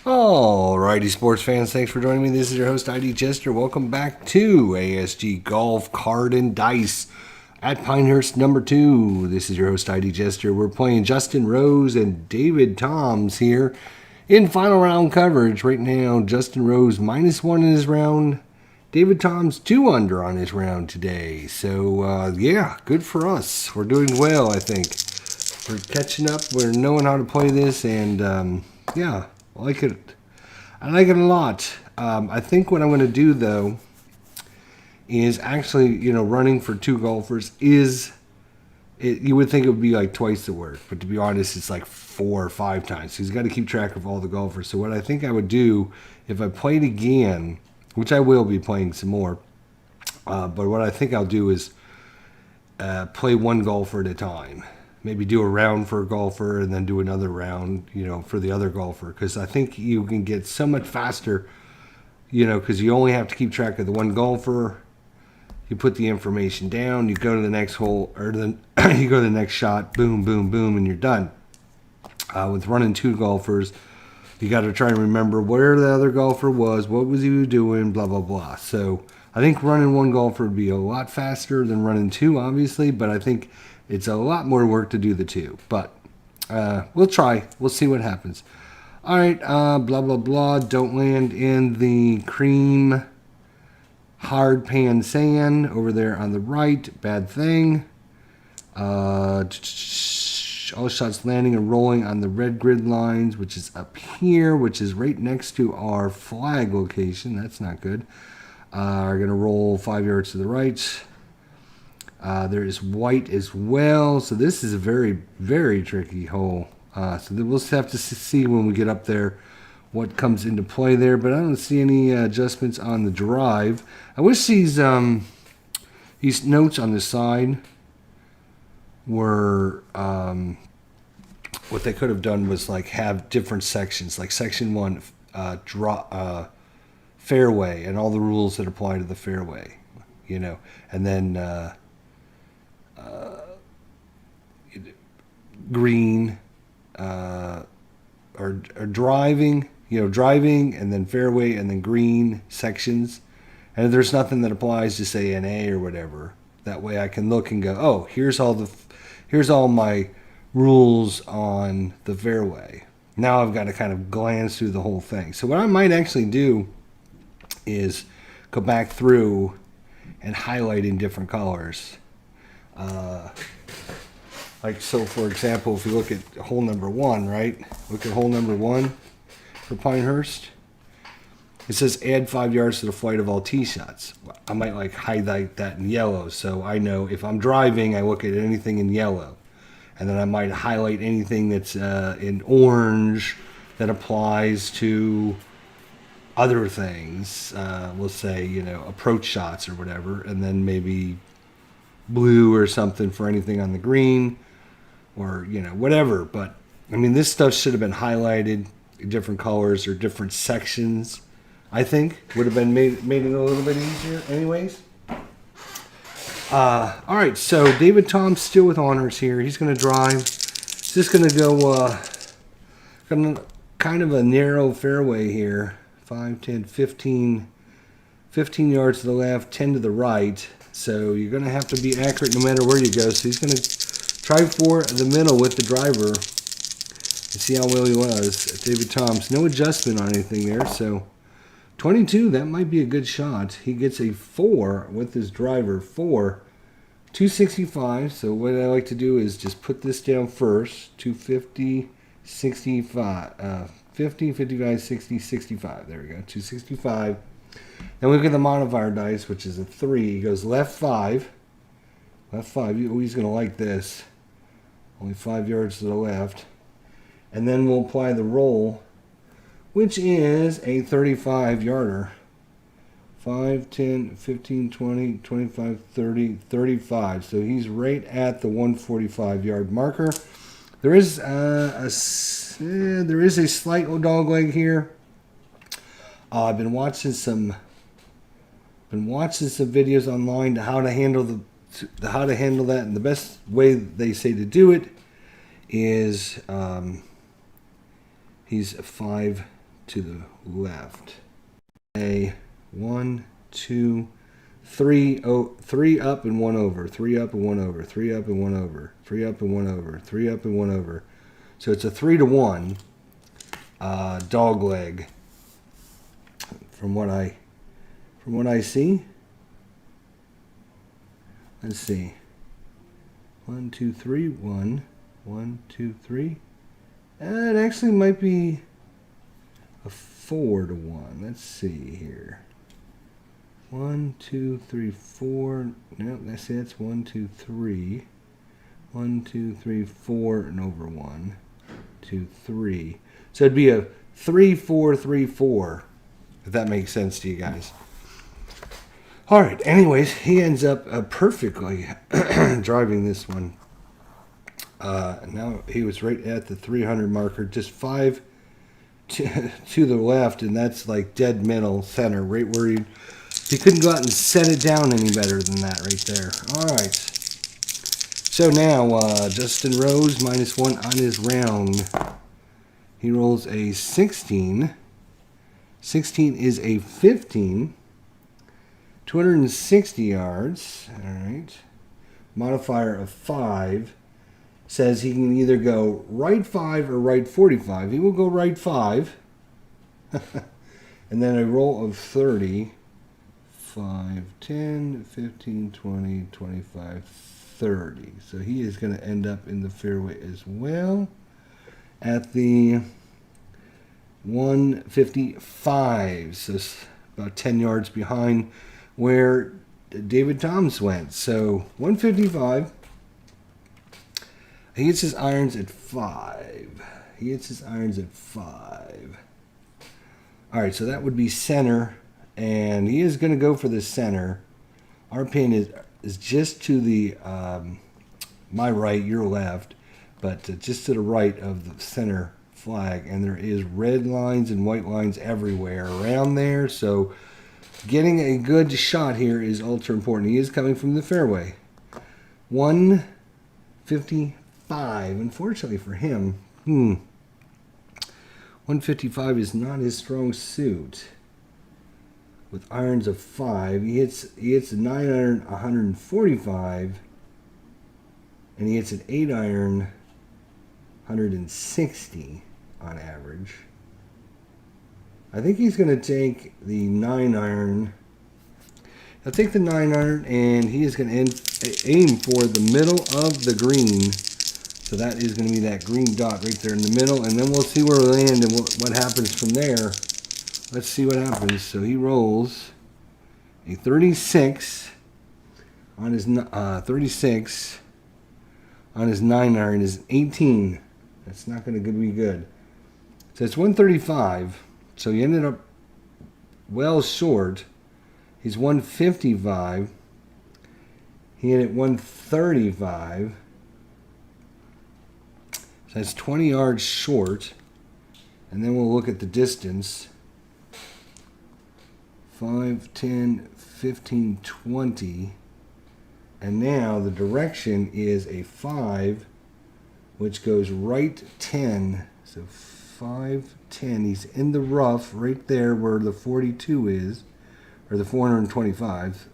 Alrighty, sports fans, thanks for joining me. This is your host, ID Chester. Welcome back to ASG Golf Card and Dice at Pinehurst number 2. This is your host, ID Chester. We're playing Justin Rose and David Toms here in final round coverage. Right now, Justin Rose -1 in his round. David Toms 2 under on his round today. So, yeah, good for us. We're doing well, I think. We're catching up. We're knowing how to play this, and, yeah. I like it. I like it a lot. I think what I'm going to do, though, is actually, running for 2 golfers is, you would think it would be like twice the work, but to be honest, it's like 4 or 5 times. So he's got to keep track of all the golfers. So what I think I would do, if I played again, which I will be playing some more, but what I think I'll do is play 1 golfer at a time. Maybe do a round for a golfer and then do another round, for the other golfer. Because I think you can get so much faster, because you only have to keep track of the 1 golfer. You put the information down, you go to the next hole, or then you go to the next shot, boom, boom, boom, and you're done. With running 2 golfers, you got to try and remember where the other golfer was, what was he doing, blah, blah, blah. So I think running 1 golfer would be a lot faster than running 2, obviously, but I think it's a lot more work to do the 2, but we'll try. We'll see what happens. All right, blah, blah, blah. Don't land in the cream hard pan sand over there on the right. Bad thing. All shots landing and rolling on the red grid lines, which is up here, which is right next to our flag location. That's not good. Are going to roll 5 yards to the right. There is white as well, so this is a very, very tricky hole. So we'll just have to see when we get up there what comes into play there, but I don't see any adjustments on the drive. I wish these notes on the side were, what they could have done was like have different sections, like section 1, fairway, and all the rules that apply to the fairway, and then green, or driving, driving, and then fairway, and then green sections. And if there's nothing that applies to say NA or whatever, that way I can look and go, oh, here's all my rules on the fairway. Now I've got to kind of glance through the whole thing. So what I might actually do is go back through and highlight in different colors. Like, so for example, if you look at hole number 1, right? Look at hole number 1 for Pinehurst. It says add 5 yards to the flight of all tee shots. I might like highlight that in yellow, so I know if I'm driving, I look at anything in yellow. And then I might highlight anything that's in orange that applies to other things. We'll say, approach shots or whatever, and then maybe blue or something for anything on the green, or whatever. But I mean, this stuff should have been highlighted in different colors or different sections. I think would have been made it a little bit easier anyways. All right, so David Toms still with honors here. He's going to drive. He's just going to go kind of a narrow fairway here. 5, 10, 15 yards to the left, 10 to the right. So you're going to have to be accurate no matter where you go. So he's going to try for the middle with the driver and see how well he was. David Toms, no adjustment on anything there. So 22, that might be a good shot. He gets a 4 with his driver, 4, 265. So what I like to do is just put this down first, 250, 65, 50, 55, 60, 65. There we go, 265. Then we look at the modifier dice, which is a 3. He goes left 5. Left 5. He's going to like this. Only 5 yards to the left. And then we'll apply the roll, which is a 35-yarder. 5, 10, 15, 20, 25, 30, 35. So he's right at the 145-yard marker. There is a slight dog leg here. I've been watching some videos online to how to handle that, and the best way they say to do it is he's 5 to the left. A 1, 2, 3, 3 up and 1 over, 3 up and 1 over, 3 up and 1 over, 3 up and 1 over, 3 up and 1 over. So it's a 3-to-1 dog leg from what I see. Let's see. 1, 2, 3, 1, 1, 2, 3. It actually might be a 4-to-1. Let's see here. 1, 2, 3, 4. No, that's it. It's 1, 2, 3. 1, 2, 3, 4, and over 1, 2, 3. So it'd be a 3, 4, 3, 4. If that makes sense to you guys. All right. Anyways, he ends up perfectly driving this one. Now he was right at the 300 marker, just 5 to the left, and that's like dead middle center, right where he couldn't go out and set it down any better than that right there. All right. So now Justin Rose -1 on his round. He rolls a 16. 16 is a 15. 260 yards. All right. Modifier of 5. Says he can either go right 5 or right 45. He will go right 5. And then a roll of 30. 5, 10, 15, 20, 25, 30. So he is going to end up in the fairway as well at the 155. So it's about 10 yards behind where David Toms went. So 155. He hits his irons at 5. He hits his irons at 5. All right, so that would be center. And he is going to go for the center. Our pin is just to the my right, your left, but just to the right of the center flag. And there is red lines and white lines everywhere around there. So getting a good shot here is ultra important. He is coming from the fairway. 155. Unfortunately for him, 155 is not his strong suit. With irons of 5, he hits a 9 iron 145, and he hits an 8 iron 160 on average. I think he's going to take the 9 iron. I'll take the 9 iron, and he is going to aim for the middle of the green. So that is going to be that green dot right there in the middle, and then we'll see where we land and what happens from there. Let's see what happens. So he rolls a 36 on his 36 on his 9 iron is 18. That's not going to be good. So it's 135. So he ended up well short. He's 155. He hit it 135. So that's 20 yards short. And then we'll look at the distance. 5, 10, 15, 20. And now the direction is a 5, which goes right 10. So 5, 10. He's in the rough right there where the 42 is, or the 425.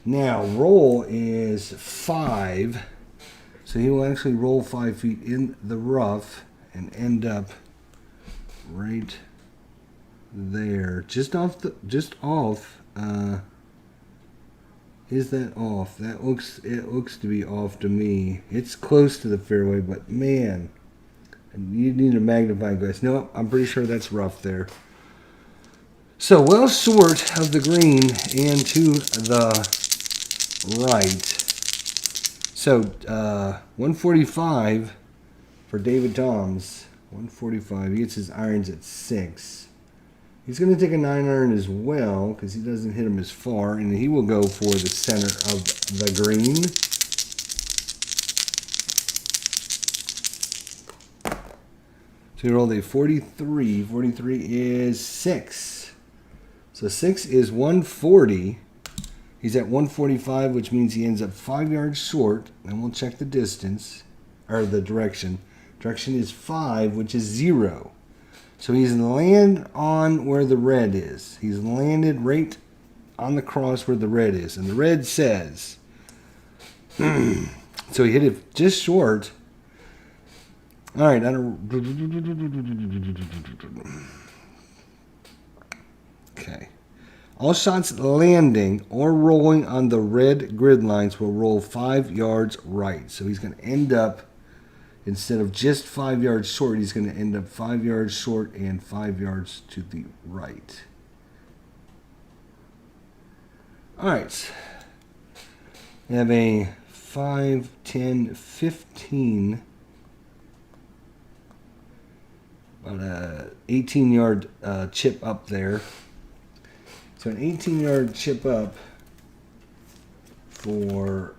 Now, roll is 5. So he will actually roll 5 feet in the rough and end up right there, just off. Is that off? It looks to be off to me. It's close to the fairway, but man, you need a magnifying glass. No, I'm pretty sure that's rough there. So well short of the green and to the right. So 145 for David Toms. 145. He gets his irons at 6. He's going to take a 9 iron as well because he doesn't hit him as far, and he will go for the center of the green. So he rolled a 43. 43 is 6. So 6 is 140. He's at 145, which means he ends up 5 yards short. And we'll check the distance, or the direction. Direction is 5, which is 0. So he's landed on where the red is. He's landed right on the cross where the red is. And the red says, so he hit it just short. All right. Okay. All shots landing or rolling on the red grid lines will roll 5 yards right. So he's going to end up, instead of just 5 yards short, he's going to end up 5 yards short and 5 yards to the right. All right. We have a 5, 10, 15, about a 18-yard chip up there. So an 18-yard chip up for,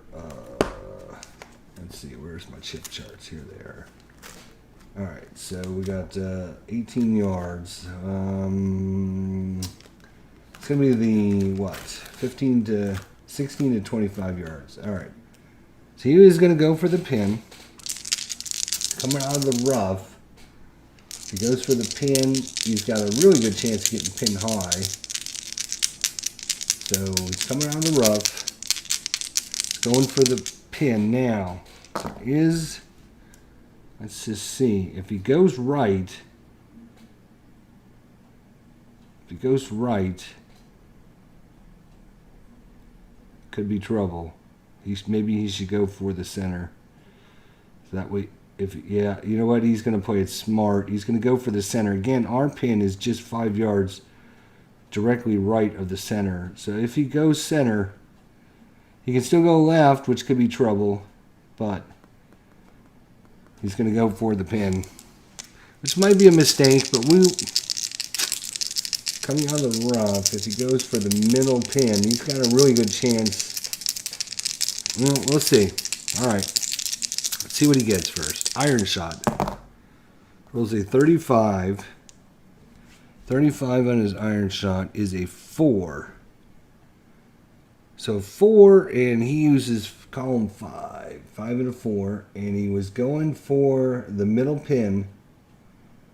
let's see, where's my chip charts? Here they are. All right, so we got 18 yards. It's going to be the, what, 16 to 25 yards. All right. So he is going to go for the pin. Coming out of the rough. If he goes for the pin, he's got a really good chance of getting pinned high. So he's coming out of the rough. He's going for the pin now. So let's just see. If he goes right, could be trouble. Maybe he should go for the center. So that way, you know what? He's going to play it smart. He's going to go for the center. Again, our pin is just 5 yards directly right of the center. So if he goes center, he can still go left, which could be trouble, but he's going to go for the pin, which might be a mistake, but coming out of the rough, if he goes for the middle pin, he's got a really good chance. Well, we'll see. All right. Let's see what he gets first. Iron shot. Rolls a 35. 35 on his iron shot is a 4. So 4, and he uses column 5. 5 and a 4, and he was going for the middle pin.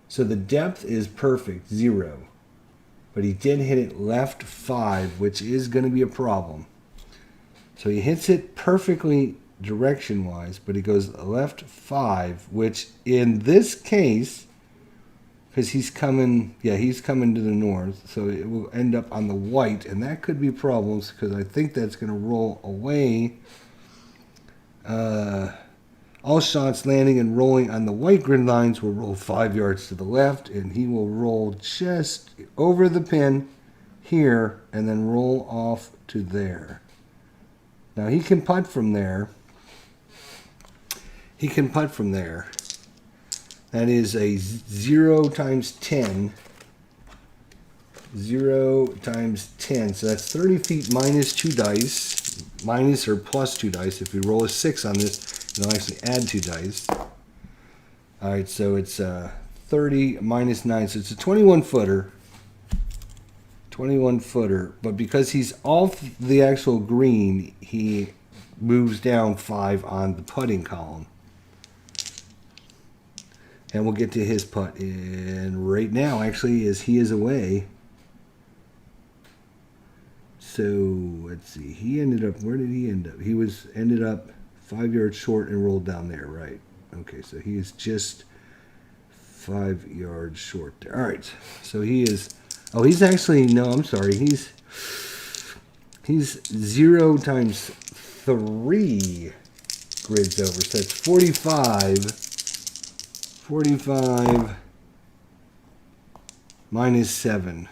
So the depth is perfect, 0. But he did hit it left 5, which is going to be a problem. So he hits it perfectly direction-wise, but he goes left 5, which in this case, because he's coming to the north, so it will end up on the white, and that could be problems because I think that's going to roll away. All shots landing and rolling on the white grid lines will roll 5 yards to the left, and he will roll just over the pin here and then roll off to there. Now he can putt from there. That is a 0 times 10. 0 times 10. So that's 30 feet minus 2 dice. Minus or plus 2 dice. If we roll a 6 on this, it'll actually add 2 dice. Alright, so it's 30 minus 9. So it's a 21 footer. 21 footer. But because he's off the actual green, he moves down 5 on the putting column. And we'll get to his putt in right now, actually, as he is away. So, let's see. He ended up, where did he end up? He ended up 5 yards short and rolled down there, right? Okay, so he is just 5 yards short there. All right, so he is, he's actually, no, I'm sorry. He's 0 times 3 grids over, so it's 45 minus 7.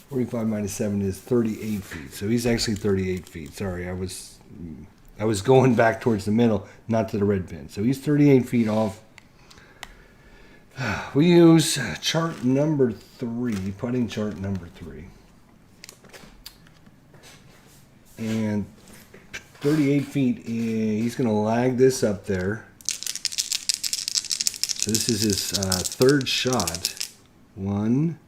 45 minus 7 is 38 feet. So he's actually 38 feet. Sorry, I was going back towards the middle, not to the red pin. So he's 38 feet off. We use chart number 3, putting chart number 3. And 38 feet, he's going to lag this up there. So this is his third shot. 1,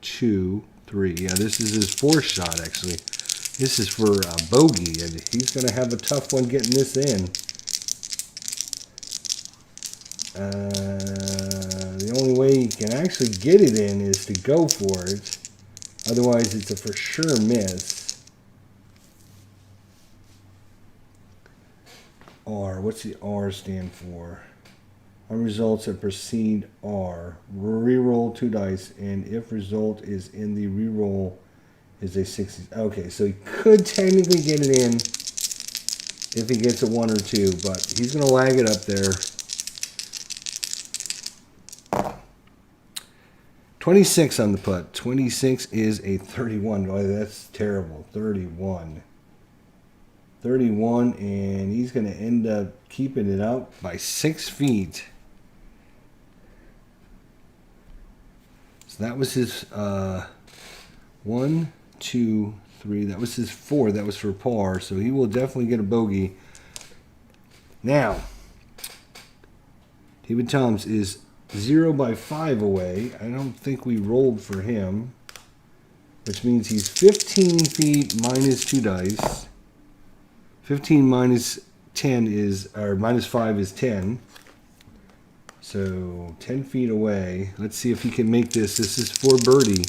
2, 3. Yeah, this is his fourth shot, actually. This is for bogey, and he's going to have a tough one getting this in. the only way you can actually get it in is to go for it. Otherwise, it's a for sure miss. R. What's the R stand for? Our results that precede R. Reroll 2 dice, and if result is in the reroll is a 60. Okay, so he could technically get it in if he gets a 1 or 2, but he's going to lag it up there. 26 on the putt. 26 is a 31. Oh, that's terrible. 31. 31, and he's going to end up keeping it out by 6 feet. So that was his 1, 2, 3. That was his 4. That was for par. So he will definitely get a bogey. Now, David Toms is 0 by 5 away. I don't think we rolled for him, which means he's 15 feet minus 2 dice. 15 minus 10 is, or minus 5 is 10. So 10 feet away. Let's see if he can make this. This is for birdie.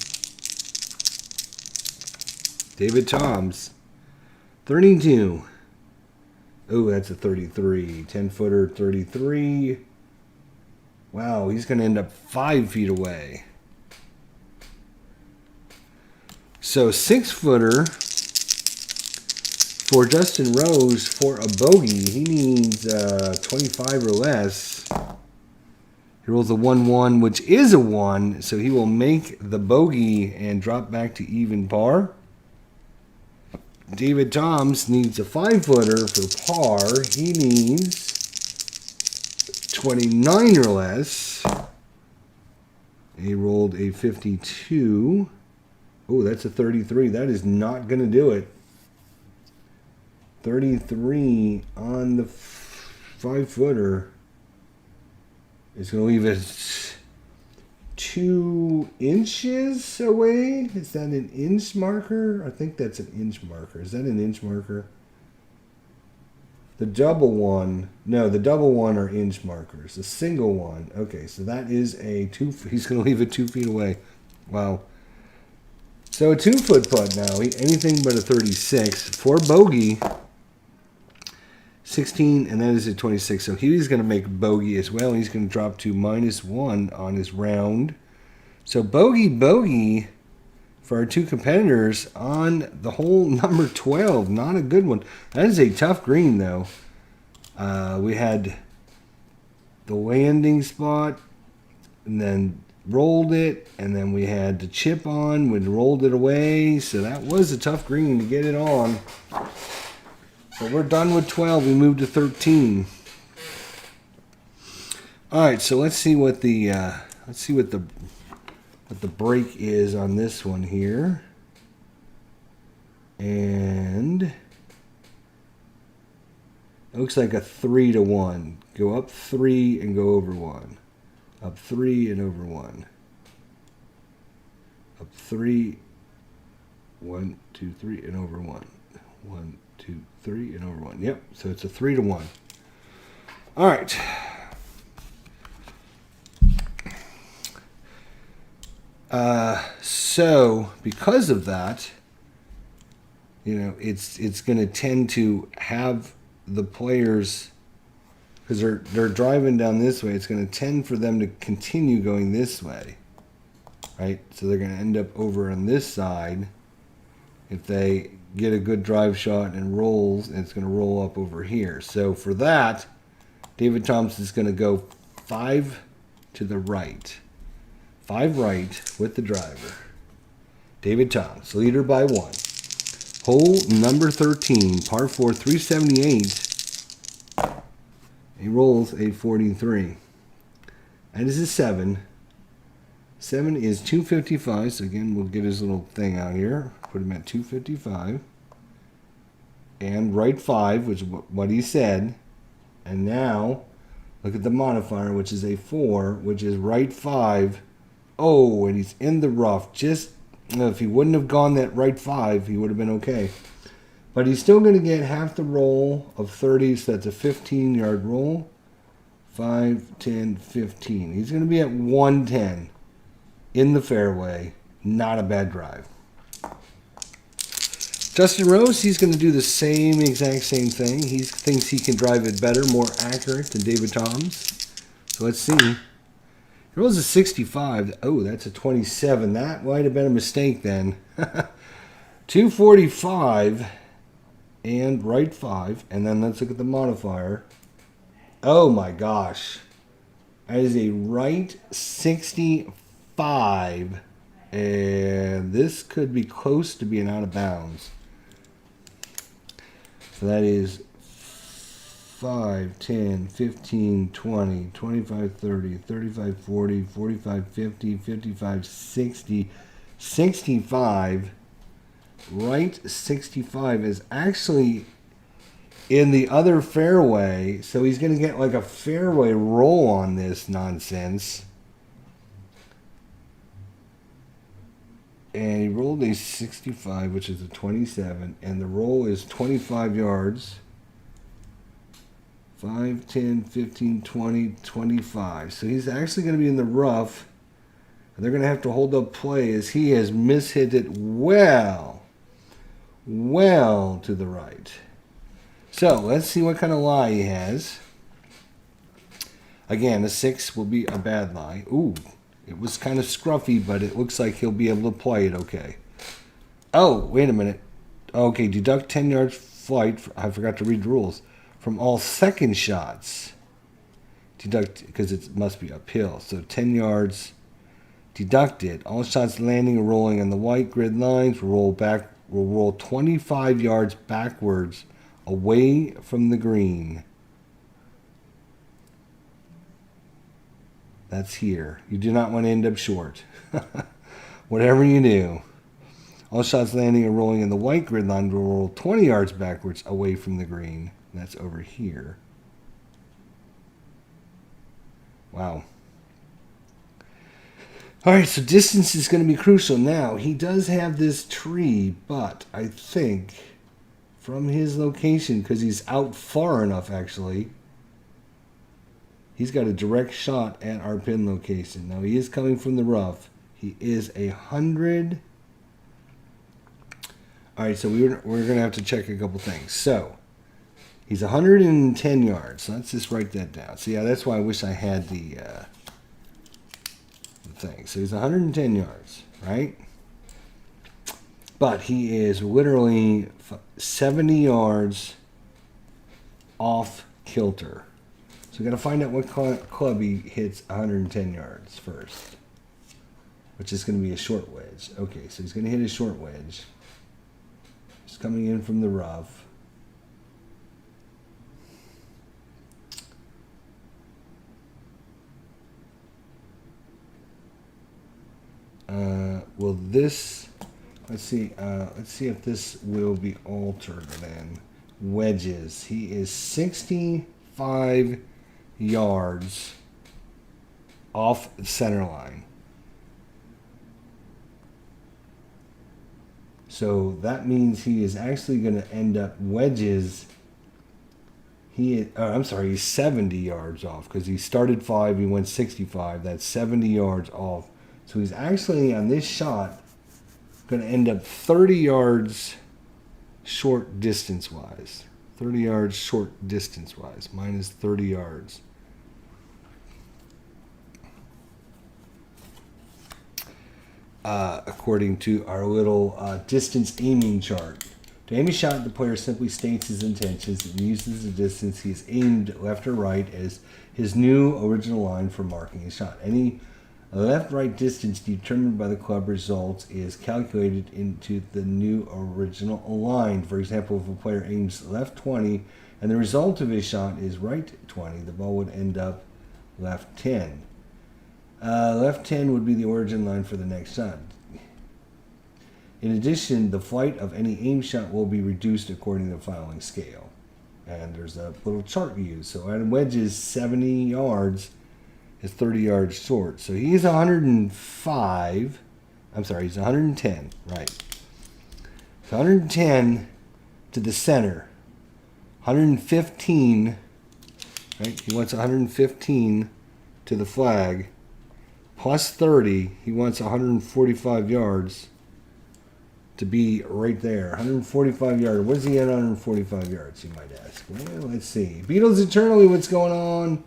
David Toms. 32. Oh, that's a 33. 10-footer, 33. Wow, he's going to end up 5 feet away. So 6-footer for Justin Rose for a bogey. He needs 25 or less. He rolls a 1-1, which is a 1, so he will make the bogey and drop back to even par. David Toms needs a 5-footer for par. He needs 29 or less. He rolled a 52. Oh, that's a 33. That is not going to do it. 33 on the 5-footer is going to leave it 2 inches away. Is that an inch marker? I think that's an inch marker. Is that an inch marker? The double one. No, the double one are inch markers. The single one. Okay, so that is a 2. He's going to leave it 2 feet away. Wow. So a 2-foot putt now. Anything but a 36. For bogey. 16, and that is a 26. So he's going to make bogey as well. He's going to drop to -1 on his round. So bogey for our 2 competitors on the hole number 12. Not a good one. That is a tough green, though. We had the landing spot, and then rolled it, and then we had the chip on. We rolled it away. So that was a tough green to get it on. But we're done with 12. We moved to 13. All right, so let's see what the break is on this one here. And it looks like a 3-1. Go up 3 and go over 1. Up 3 and over 1. Up 3. 1, 2, 3 and over 1. 1, 2, 3 and over 1. Yep, so it's a 3-1. All right. So because of that, it's going to tend to have the players, because they're driving down this way, it's going to tend for them to continue going this way, right? So they're going to end up over on this side. If they get a good drive shot and rolls, and it's going to roll up over here. So for that, David Thompson is going to go 5 to the right. 5 right with the driver. David Thompson, leader by 1. Hole number 13, par 4, 378. He rolls a 43. That is a 7. 7 is 255. So again, we'll get his little thing out here. Put him at 255. And right 5, which is what he said. And now, look at the modifier, which is a 4, which is right 5. Oh, and he's in the rough. Just, if he wouldn't have gone that right 5, he would have been okay. But he's still going to get half the roll of 30, so that's a 15-yard roll. 5, 10, 15. He's going to be at 110 in the fairway. Not a bad drive. Justin Rose, he's going to do the exact same thing. He thinks he can drive it better, more accurate than David Toms. So let's see. He rolls a 65. Oh, that's a 27. That might have been a mistake then. 245 and right 5. And then let's look at the modifier. Oh my gosh. That is a right 65. And this could be close to being out of bounds. So that is 5, 10, 15, 20, 25, 30, 35, 40, 45, 50, 55, 60, 65. Right 65 is actually in the other fairway. So he's going to get like a fairway roll on this nonsense. And he rolled a 65, which is a 27. And the roll is 25 yards. 5, 10, 15, 20, 25. So he's actually going to be in the rough. And they're going to have to hold up play as he has mishit it well to the right. So let's see what kind of lie he has. Again, a 6 will be a bad lie. Ooh. It was kind of scruffy, but it looks like he'll be able to play it okay. Oh, wait a minute. Okay, deduct 10 yards flight. I forgot to read the rules. From all second shots. Deduct, because it must be uphill. So 10 yards deducted. All shots landing or rolling on the white grid lines will roll 25 yards backwards away from the green. That's here. You do not want to end up short. Whatever you do. All shots landing or rolling in the white grid line will roll 20 yards backwards away from the green. That's over here. Wow. All right, so distance is going to be crucial. Now, he does have this tree, but I think from his location, because he's out far enough, actually, he's got a direct shot at our pin location. Now, he is coming from the rough. He is 100. All right, so we're going to have to check a couple things. So, he's 110 yards. So let's just write that down. So, yeah, that's why I wish I had the thing. So, he's 110 yards, right? But he is literally 70 yards off kilter. So we got to find out what club he hits 110 yards first, which is going to be a short wedge. Okay, so he's going to hit a short wedge. He's coming in from the rough. Will this? Let's see if this will be altered then. Wedges. He is 65 yards off the center line. So that means he is actually going to end up wedges. He's 70 yards off because he started 5, he went 65. That's 70 yards off. So he's actually on this shot going to end up 30 yards short distance-wise. 30 yards short distance-wise, minus 30 yards. According to our little distance aiming chart. To aim a shot, the player simply states his intentions and uses the distance he has aimed left or right as his new original line for marking a shot. Any left-right distance determined by the club results is calculated into the new original line. For example, if a player aims left 20 and the result of his shot is right 20, the ball would end up left 10. Left 10 would be the origin line for the next shot. In addition, the flight of any aim shot will be reduced according to the following scale. And there's a little chart we use. So at wedges, 70 yards is 30 yards short. So he's 105. I'm sorry, he's 110. Right. So 110 to the center. 115 Right? He wants 115 to the flag. Plus 30, he wants 145 yards to be right there. 145 yards. What does he at 145 yards, you might ask? Well, let's see. Beatles Eternally, what's going on?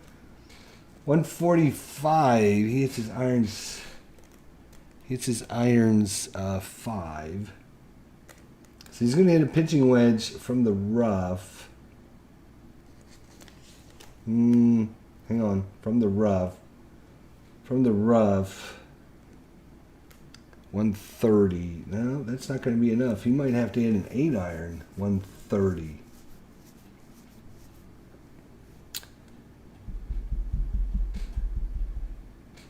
145. He hits his irons. Hits his irons 5. So he's going to hit a pitching wedge from the rough. Hang on. From the rough. 130. No, that's not going to be enough. He might have to hit an 8 iron. 130.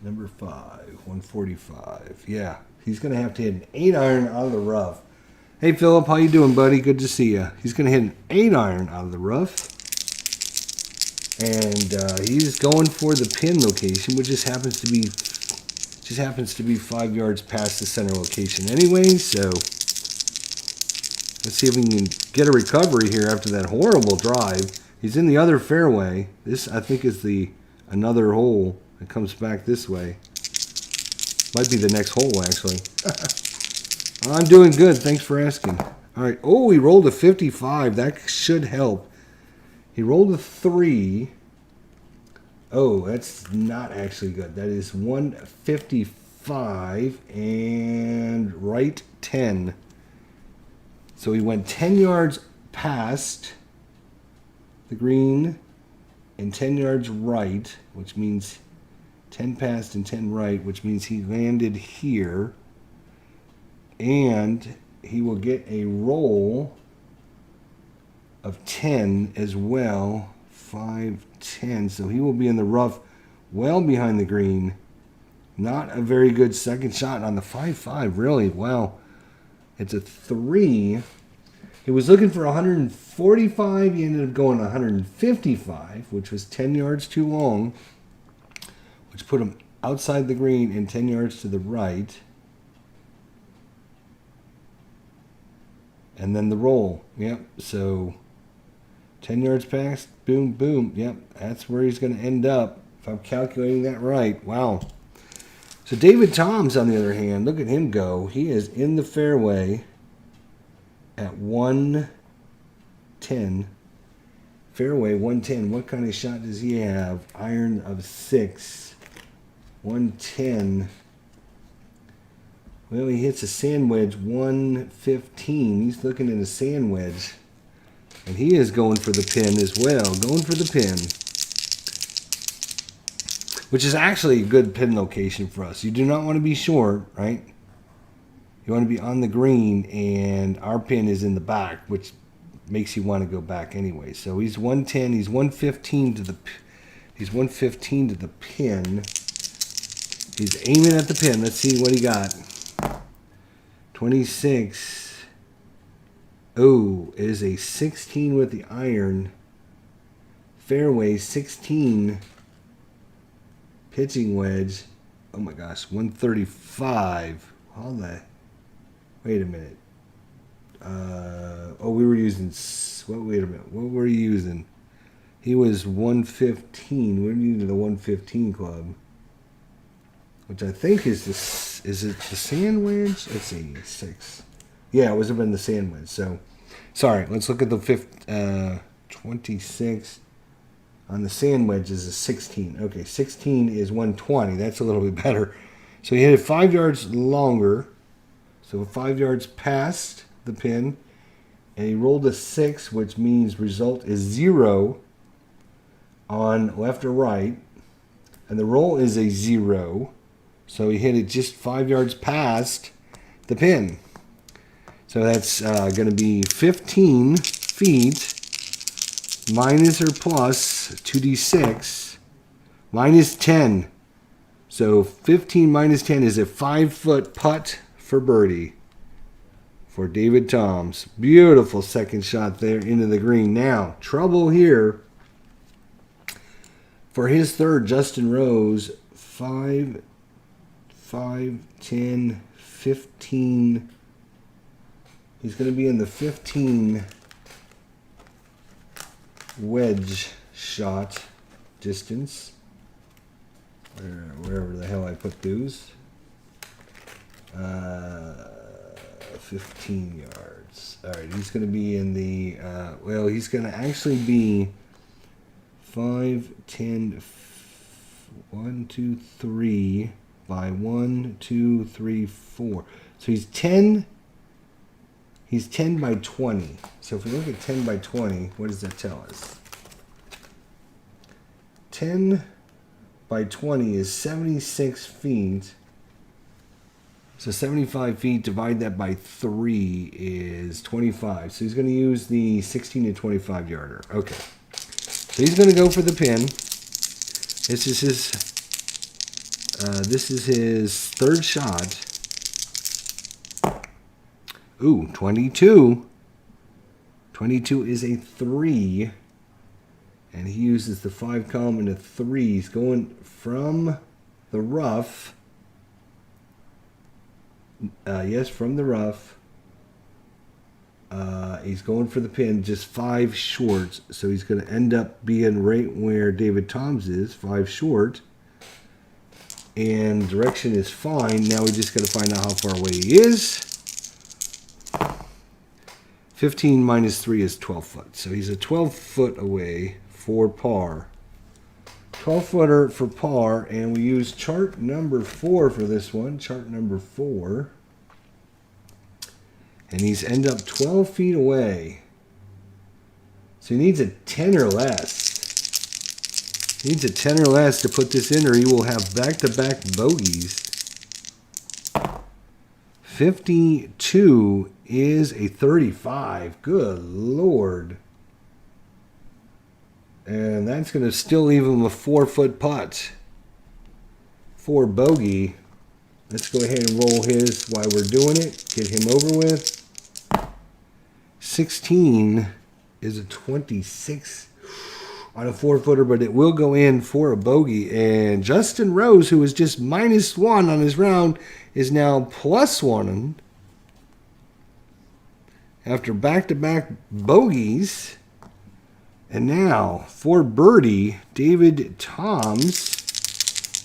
Number 5, 145. Yeah, he's going to have to hit an 8 iron out of the rough. Hey, Philip, how you doing, buddy? Good to see you. He's going to hit an 8 iron out of the rough. And he's going for the pin location, which just happens to be 5 yards past the center location anyway. So let's see if we can get a recovery here after that horrible drive. He's in the other fairway. This, I think, is another hole that comes back this way. Might be the next hole, actually. I'm doing good. Thanks for asking. All right. Oh, he rolled a 55. That should help. He rolled a 3. Oh, that's not actually good. That is 155 and right 10. So he went 10 yards past the green and 10 yards right, which means 10 past and 10 right, which means he landed here. And he will get a roll of 10 as well. 5, 10. So he will be in the rough well behind the green. Not a very good second shot on the 5-5, really. Wow. It's a 3. He was looking for 145. He ended up going 155, which was 10 yards too long, which put him outside the green and 10 yards to the right. And then the roll. Yep. So 10 yards past, boom, boom. Yep, that's where he's going to end up, if I'm calculating that right. Wow. So David Toms, on the other hand, look at him go. He is in the fairway at 110. Fairway 110. What kind of shot does he have? Iron of 6. 110. Well, he hits a sand wedge 115. He's looking at a sand wedge. And he is going for the pin as well. Going for the pin. Which is actually a good pin location for us. You do not want to be short, right? You want to be on the green, and our pin is in the back, which makes you want to go back anyway. So he's 110. He's 115 to the. He's 115 to the pin. He's aiming at the pin. Let's see what he got. 26. Oh, is a 16 with the iron. Fairway 16. Pitching wedge. Oh my gosh, 135. All that. Wait a minute. We were using. Wait a minute. What were you using? He was 115. We're using the 115 club, which I think is this. Is it the sand wedge? Let's see. 6. Yeah, it would have been the sand wedge. So, sorry. Let's look at the 26 on the sand wedge is a 16. Okay, 16 is 120. That's a little bit better. So he hit it 5 yards longer. So 5 yards past the pin, and he rolled a 6, which means result is 0 on left or right, and the roll is a 0. So he hit it just 5 yards past the pin. So that's going to be 15 feet minus or plus 2d6 minus 10. So 15 minus 10 is a 5-foot putt for birdie for David Toms. Beautiful second shot there into the green. Now, trouble here for his third, Justin Rose. 5, 10, 15. He's going to be in the 15 wedge shot. distance, wherever the hell I put those. 15 yards. All right, he's going to be in the, well, he's going to actually be 5, 10, 1, 2, 3 by 1, 2, 3, 4. So he's 10 by 20. So if we look at 10 by 20, what does that tell us? 10 by 20 is 76 feet. So 75 feet, divide that by 3 is 25. So he's going to use the 16 to 25 yarder. Okay. So he's going to go for the pin. This is his third shot. Ooh, 22. 22 is a 3. And he uses the 5 column and a 3. He's going from the rough. Yes, from the rough. He's going for the pin, just 5 short. So he's going to end up being right where David Toms is, 5 short. And direction is fine. Now we just got to find out how far away he is. 15 minus 3 is 12 foot. So he's a 12 foot away for par. 12 footer for par, and we use chart number 4 for this one. Chart number 4. And he's end up 12 feet away. So he needs a 10 or less. He needs a 10 or less to put this in, or he will have back-to-back bogeys. 52 is a 35. Good Lord. And that's going to still leave him a 4-foot putt. 4 bogey. Let's go ahead and roll his while we're doing it. Get him over with. 16 is a 26 on a 4-footer, but it will go in for a bogey. And Justin Rose, who was just -1 on his round, is now +1 after back-to-back bogeys. And now, for birdie, David Toms,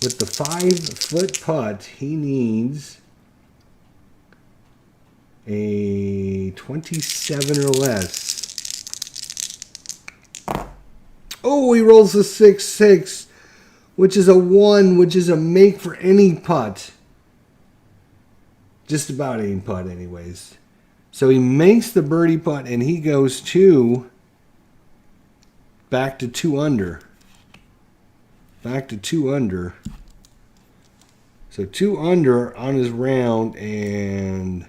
with the 5-foot putt, he needs a 27 or less. Oh, he rolls a 6-6, which is a 1, which is a make for any putt. Just about any putt, anyways. So he makes the birdie putt, and he goes back to 2 under. Back to 2 under. So 2 under on his round, and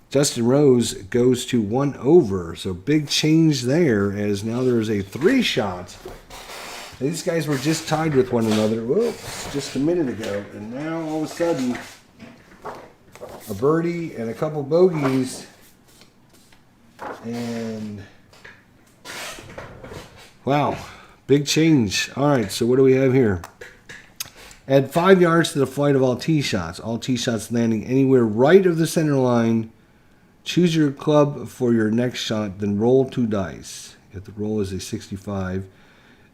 Justin Rose goes to 1 over. So big change there, as now there's a 3 shot. These guys were just tied with one another, whoops, just a minute ago. And now all of a sudden, a birdie and a couple bogeys. And wow, big change. All right, so what do we have here? Add 5 yards to the flight of all tee shots. All tee shots landing anywhere right of the center line. Choose your club for your next shot, then roll 2 dice. If the roll is a 65,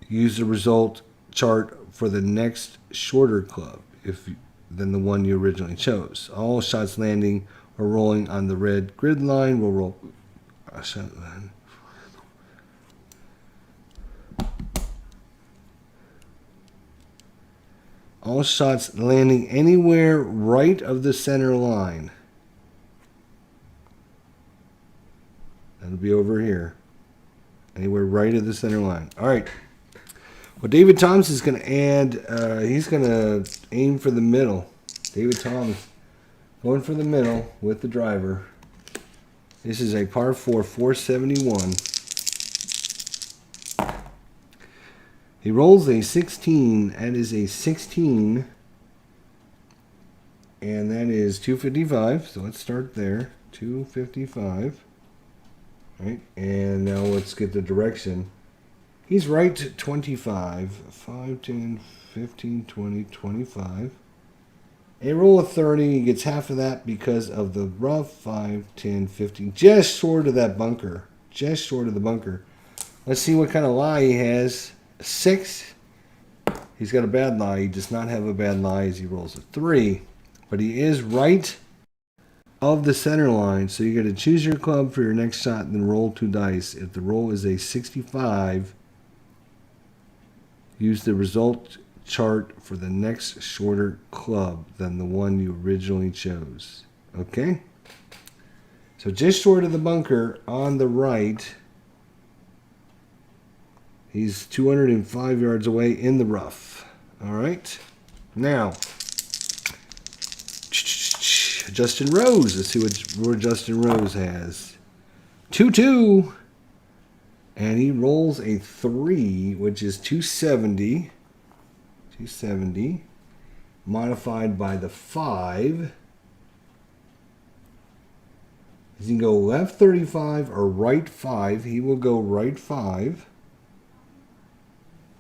use the result chart for the next shorter club than the one you originally chose. All shots landing or rolling on the red grid line will roll a shot line. All shots landing anywhere right of the center line. That'll be over here. Anywhere right of the center line. All right. Well, David Toms is going to add, he's going to aim for the middle. David Toms going for the middle with the driver. This is a par 4, 471. He rolls a 16. That is a 16. And that is 255. So let's start there. 255. All right. And now let's get the direction. He's right to 25. 5, 10, 15, 20, 25. A roll of 30. He gets half of that because of the rough. 5, 10, 15. Just short of that bunker. Just short of the bunker. Let's see what kind of lie he has. 6. He's got a bad lie. He does not have a bad lie as he rolls a 3. But he is right of the center line. So you got to choose your club for your next shot and then roll 2 dice. If the roll is a 65, use the result chart for the next shorter club than the one you originally chose. Okay? So just short of the bunker on the right. He's 205 yards away in the rough. All right. Now, Justin Rose. Let's see what Justin Rose has. 2-2. And he rolls a 3, which is 270. 270. Modified by the 5. He can go left 35 or right 5. He will go right 5.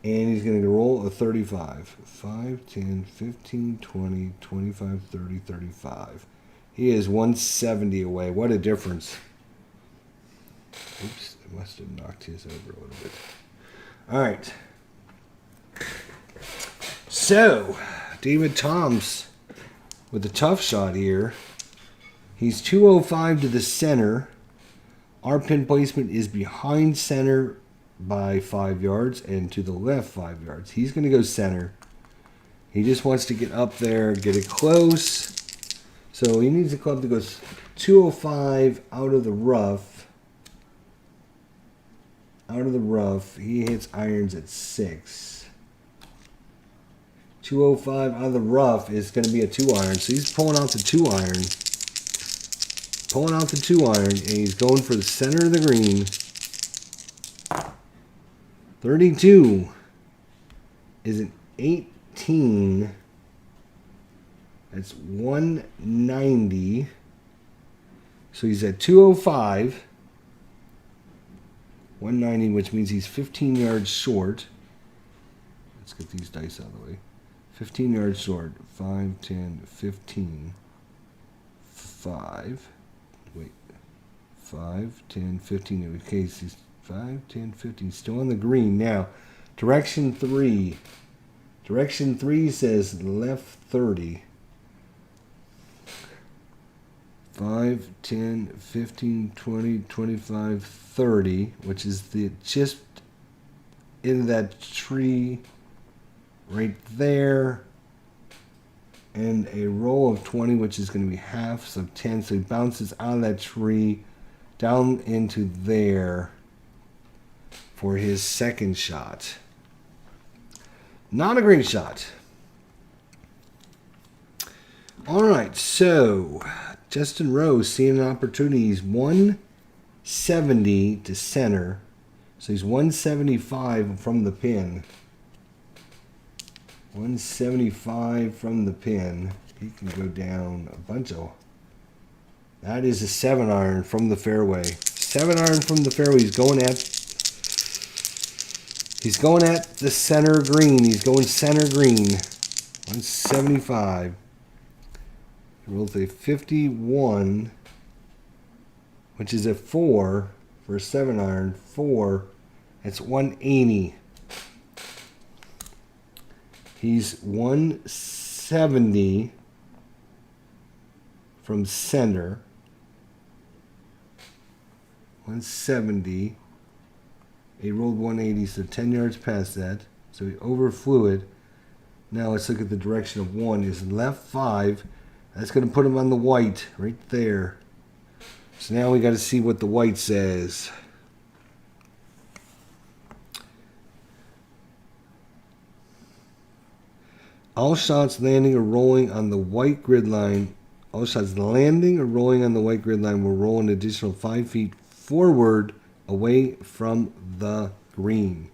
And he's going to roll a 35. 5, 10, 15, 20, 25, 30, 35. He is 170 away. What a difference. Oops, I must have knocked his over a little bit. All right. So, David Toms with a tough shot here. He's 205 to the center. Our pin placement is behind center by 5 yards and to the left 5 yards. He's going to go center. He just wants to get up there, get it close. So he needs a club that goes 205 out of the rough. Out of the rough. He hits irons at 6. 205 out of the rough is going to be a 2-iron. So he's pulling out the 2-iron. Pulling out the 2-iron, and he's going for the center of the green. 32 is an 18. That's 190. So he's at 205. 190, which means he's 15 yards short. Let's get these dice out of the way. 15 yards short. 5, 10, 15. 5. Wait. 5, 10, 15. Okay, he's 5, 10, 15. Still on the green. Now, direction 3. Direction 3 says left 30. 5, 10, 15, 20, 25, 30, which is the just in that tree right there. And a roll of 20, which is going to be halves of 10. So he bounces out of that tree down into there for his second shot. Not a great shot. All right, so Justin Rose seeing an opportunity. He's 170 to center. So he's 175 from the pin. 175 from the pin. He can go down a bunch of... That is a 7-iron from the fairway. 7-iron from the fairway. He's going at the center green. He's going center green. 175. He rolls a 51, which is a 4 for a 7-iron. 4. That's 180. He's 170 from center. 170. He rolled 180, so 10 yards past that. So he overflew it. Now let's look at the direction of 1. Is left 5. That's going to put him on the white right there. So now we got to see what the white says. All shots landing or rolling on the white grid line. All shots landing or rolling on the white grid line will roll an additional 5 feet forward away from the green.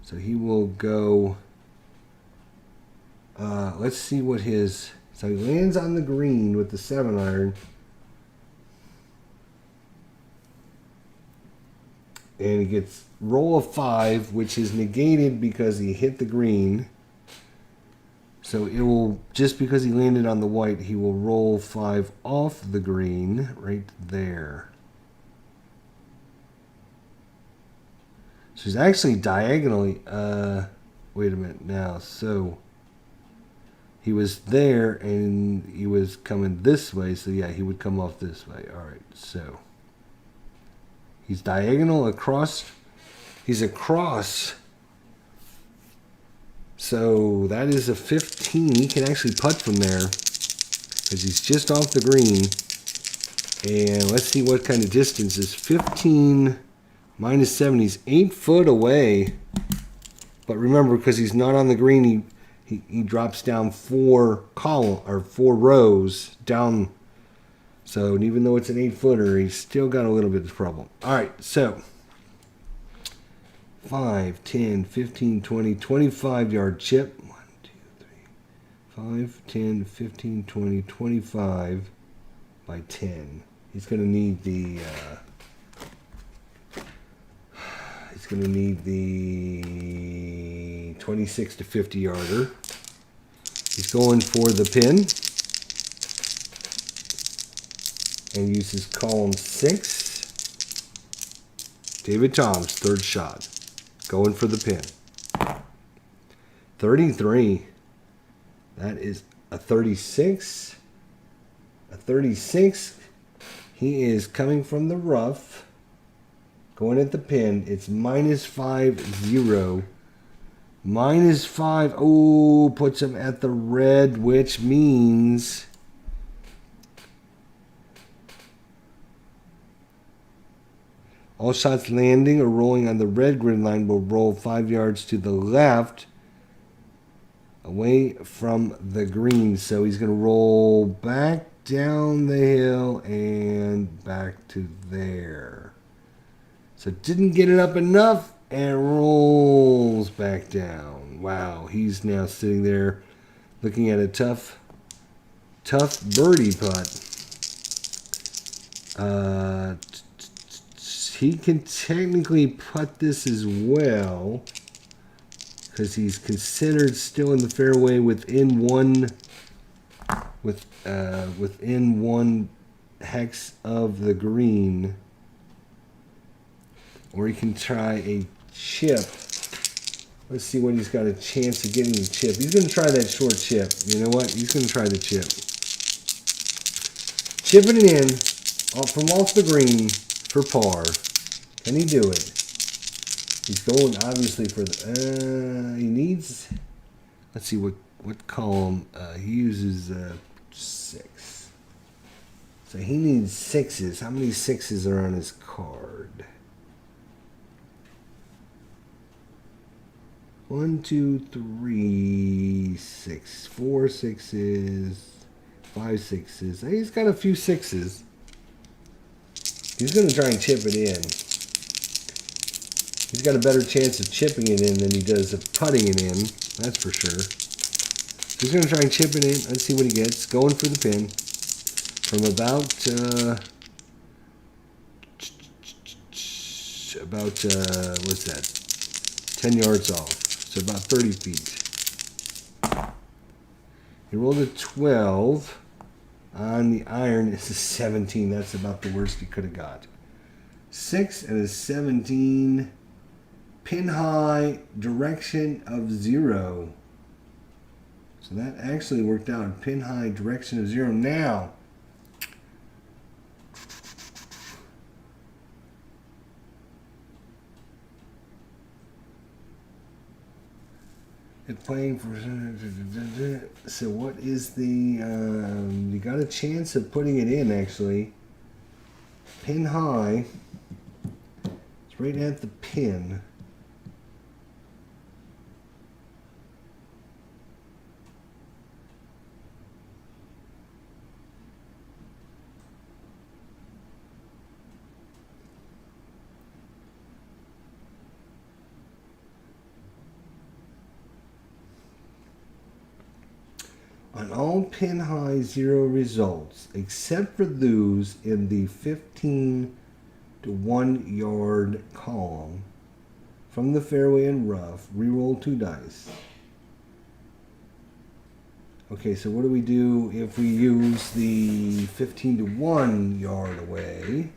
So he will go. Let's see what his. So he lands on the green with the 7-iron. And he gets roll of 5, which is negated because he hit the green. So it will, just because he landed on the white, he will roll 5 off the green right there. So he's actually diagonally. wait a minute now. So he was there and he was coming this way. So yeah, he would come off this way. All right. So he's diagonal across. He's across. So that is a 15. He can actually putt from there because he's just off the green. And let's see what kind of distance is 15 minus 7. He's 8 foot away. But remember, because he's not on the green, he drops down 4 rows down. So even though it's an 8 footer, he's still got a little bit of trouble. All right, so 5, 10, 15, 20, 25 yard chip. 1, 2, 3, 5, 10, 15, 20, 25 by 10. He's going to need the he's going to need the 26 to 50 yarder. He's going for the pin and uses column 6. David Toms, third shot. Going for the pin. 33. That is a 36. A 36. He is coming from the rough. Going at the pin. It's -5, 0. -5. Oh, puts him at the red, which means all shots landing or rolling on the red grid line will roll 5 yards to the left away from the green. So he's going to roll back down the hill and back to there. So didn't get it up enough and rolls back down. Wow, he's now sitting there looking at a tough birdie putt. He can technically putt this as well because he's considered still in the fairway within one hex of the green. Or he can try a chip. Let's see what he's got a chance of getting the chip. He's going to try that short chip. You know what? He's going to try the chip. Chipping it in from off the green for par. Can he do it? He's going obviously for the. He needs. Let's see what column he uses. 6. So he needs 6s. How many 6s are on his card? 1, 2, 3, 6. 4 6s. 5 6s. He's got a few 6s. He's going to try and chip it in. He's got a better chance of chipping it in than he does of putting it in. That's for sure. He's going to try and chip it in. Let's see what he gets. Going for the pin. From about what's that? 10 yards off. So about 30 feet. He rolled a 12. On the iron, it's a 17. That's about the worst he could have got. 6 and a 17. Pin high, direction of 0. So that actually worked out. Pin high, direction of 0. Now, it's playing for. So what is the? You got a chance of putting it in actually. Pin high. It's right at the pin. On all pin high 0 results, except for those in the 15 to 1 yard column from the fairway and rough, reroll 2 dice. Okay, so what do we do if we use the 15 to 1 yard away?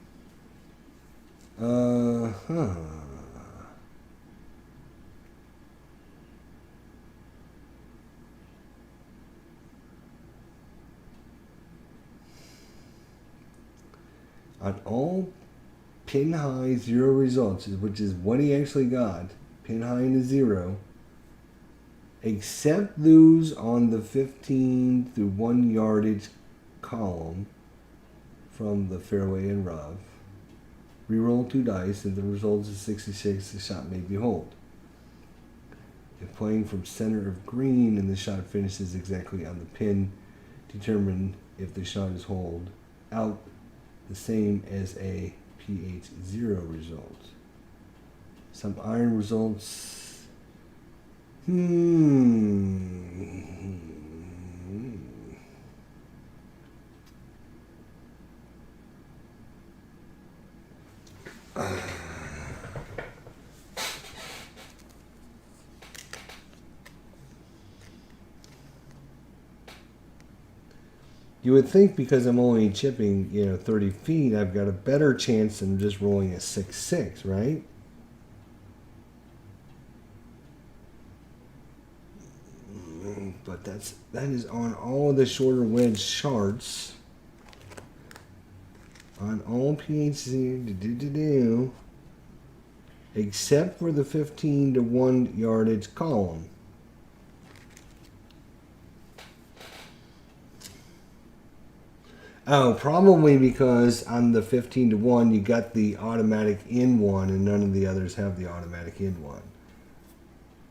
on all pin high 0 results, which is what he actually got, pin high and a 0, except those on the 15 through 1 yardage column from the fairway and rough. Reroll 2 dice, and the result is 66. The shot may be holed. If playing from center of green and the shot finishes exactly on the pin, determine if the shot is holed out, the same as a pH 0 result. Some iron results. You would think because I'm only chipping, 30 feet, I've got a better chance than just rolling a 6-6, right? But that is on all of the shorter wedge charts. On all PHC, except for the 15 to 1 yardage column. Oh, probably because on the 15 to 1 you got the automatic in one and none of the others have the automatic in one.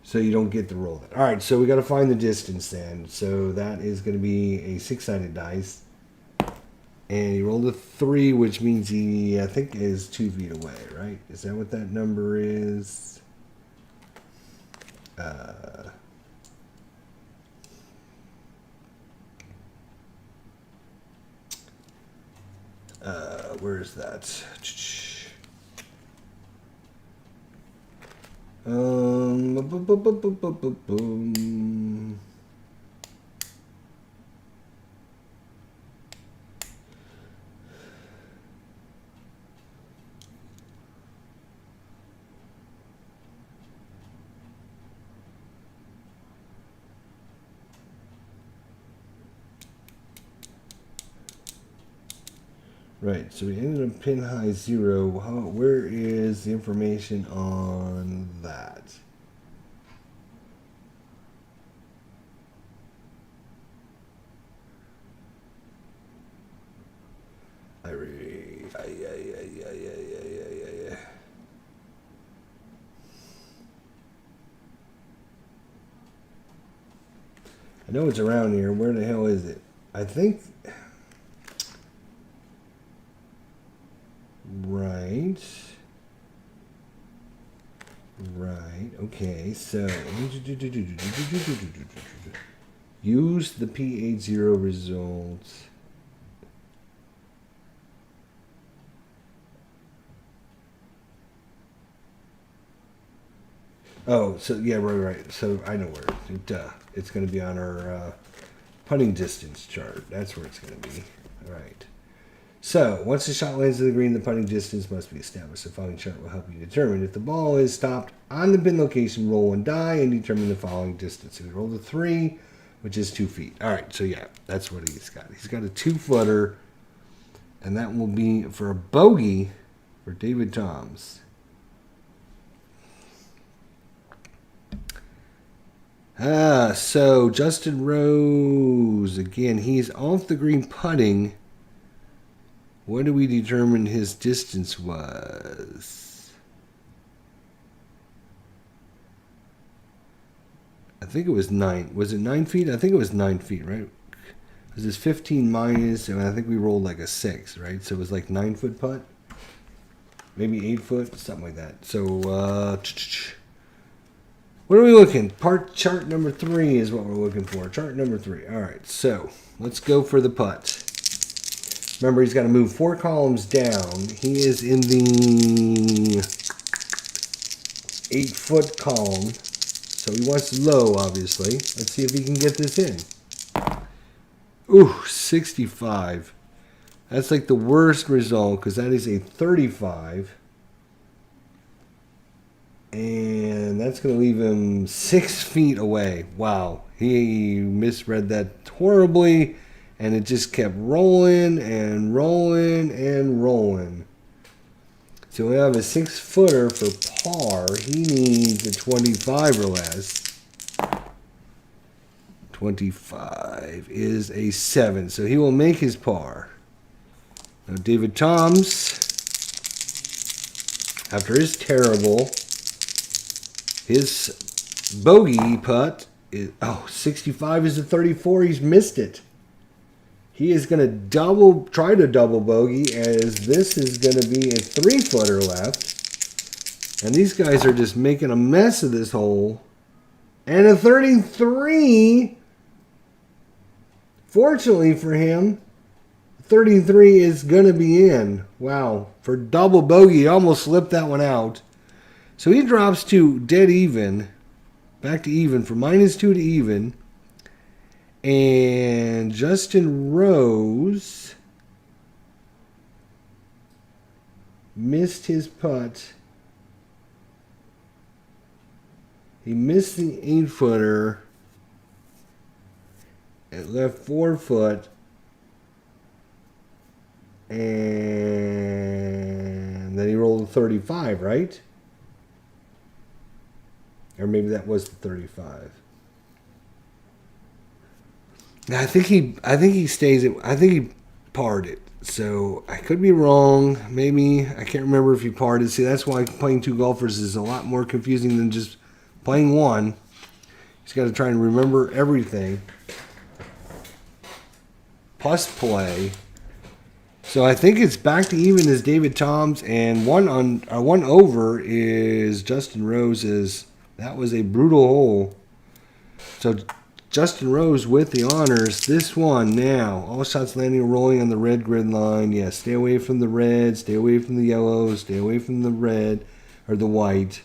So you don't get to roll that. Alright, so we got to find the distance then. So that is going to be a 6-sided dice. And he rolled a 3, which means he, I think, is 2 feet away, right? Is that what that number is? Where is that? Right, so we ended up pin high 0. Where is the information on that? I know it's around here. Where the hell is it? I think... Right. Okay, so use the pH 0 results. Oh, so yeah, right. So I know where. It's going to be on our putting distance chart. That's where it's going to be. All right. So, once the shot lands in the green, the putting distance must be established. The following chart will help you determine if the ball is stopped on the pin location. Roll 1 die and determine the following distance. So we rolled a 3, which is 2 feet. All right, so yeah, that's what he's got. He's got a 2-footer, and that will be for a bogey for David Toms. So Justin Rose, again, he's off the green putting. What do we determine his distance was? I think it was 9. Was it 9 feet? I think it was 9 feet, right? Because it's 15 minus, and I think we rolled like a 6, right? So it was like 9-foot putt. Maybe 8 foot, something like that. So, what are we looking? Chart number 3 is what we're looking for. Chart number 3. All right, so let's go for the putt. Remember, he's got to move 4 columns down. He is in the 8-foot column. So he wants low, obviously. Let's see if he can get this in. Ooh, 65. That's like the worst result because that is a 35. And that's going to leave him 6 feet away. Wow. He misread that horribly. And it just kept rolling and rolling and rolling. So we have a 6-footer for par. He needs a 25 or less. 25 is a 7. So he will make his par. Now David Toms, after his terrible, his bogey putt is, 65 is a 34. He's missed it. He is going to try to double bogey, as this is going to be a 3-footer left. And these guys are just making a mess of this hole. And a 33. Fortunately for him, 33 is going to be in. Wow. For double bogey, he almost slipped that one out. So he drops to dead even. Back to even for -2 to even. And Justin Rose missed his putt. He missed the 8-footer. It left 4 foot. And then he rolled a 35, right? Or maybe that was the 35. I think he stays it. I think he parred it. So I could be wrong. Maybe I can't remember if he parred it. See, that's why playing 2 golfers is a lot more confusing than just playing one. He's got to try and remember everything. Plus play. So I think it's back to even as David Toms, and one over is Justin Rose's. That was a brutal hole. So Justin Rose with the honors. This one now. All shots landing or rolling on the red grid line. Yeah, stay away from the red. Stay away from the yellow. Stay away from the red or the white.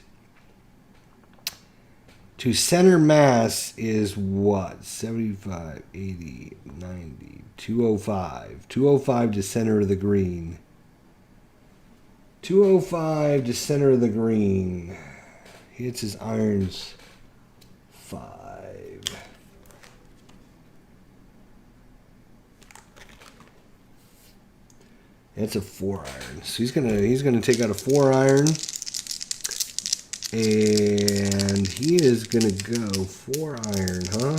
To center mass is what? 75, 80, 90, 205. 205 to center of the green. 205 to center of the green. He hits his irons 5. That's a 4 iron. So he's gonna take out a 4 iron. And he is gonna go 4 iron, huh?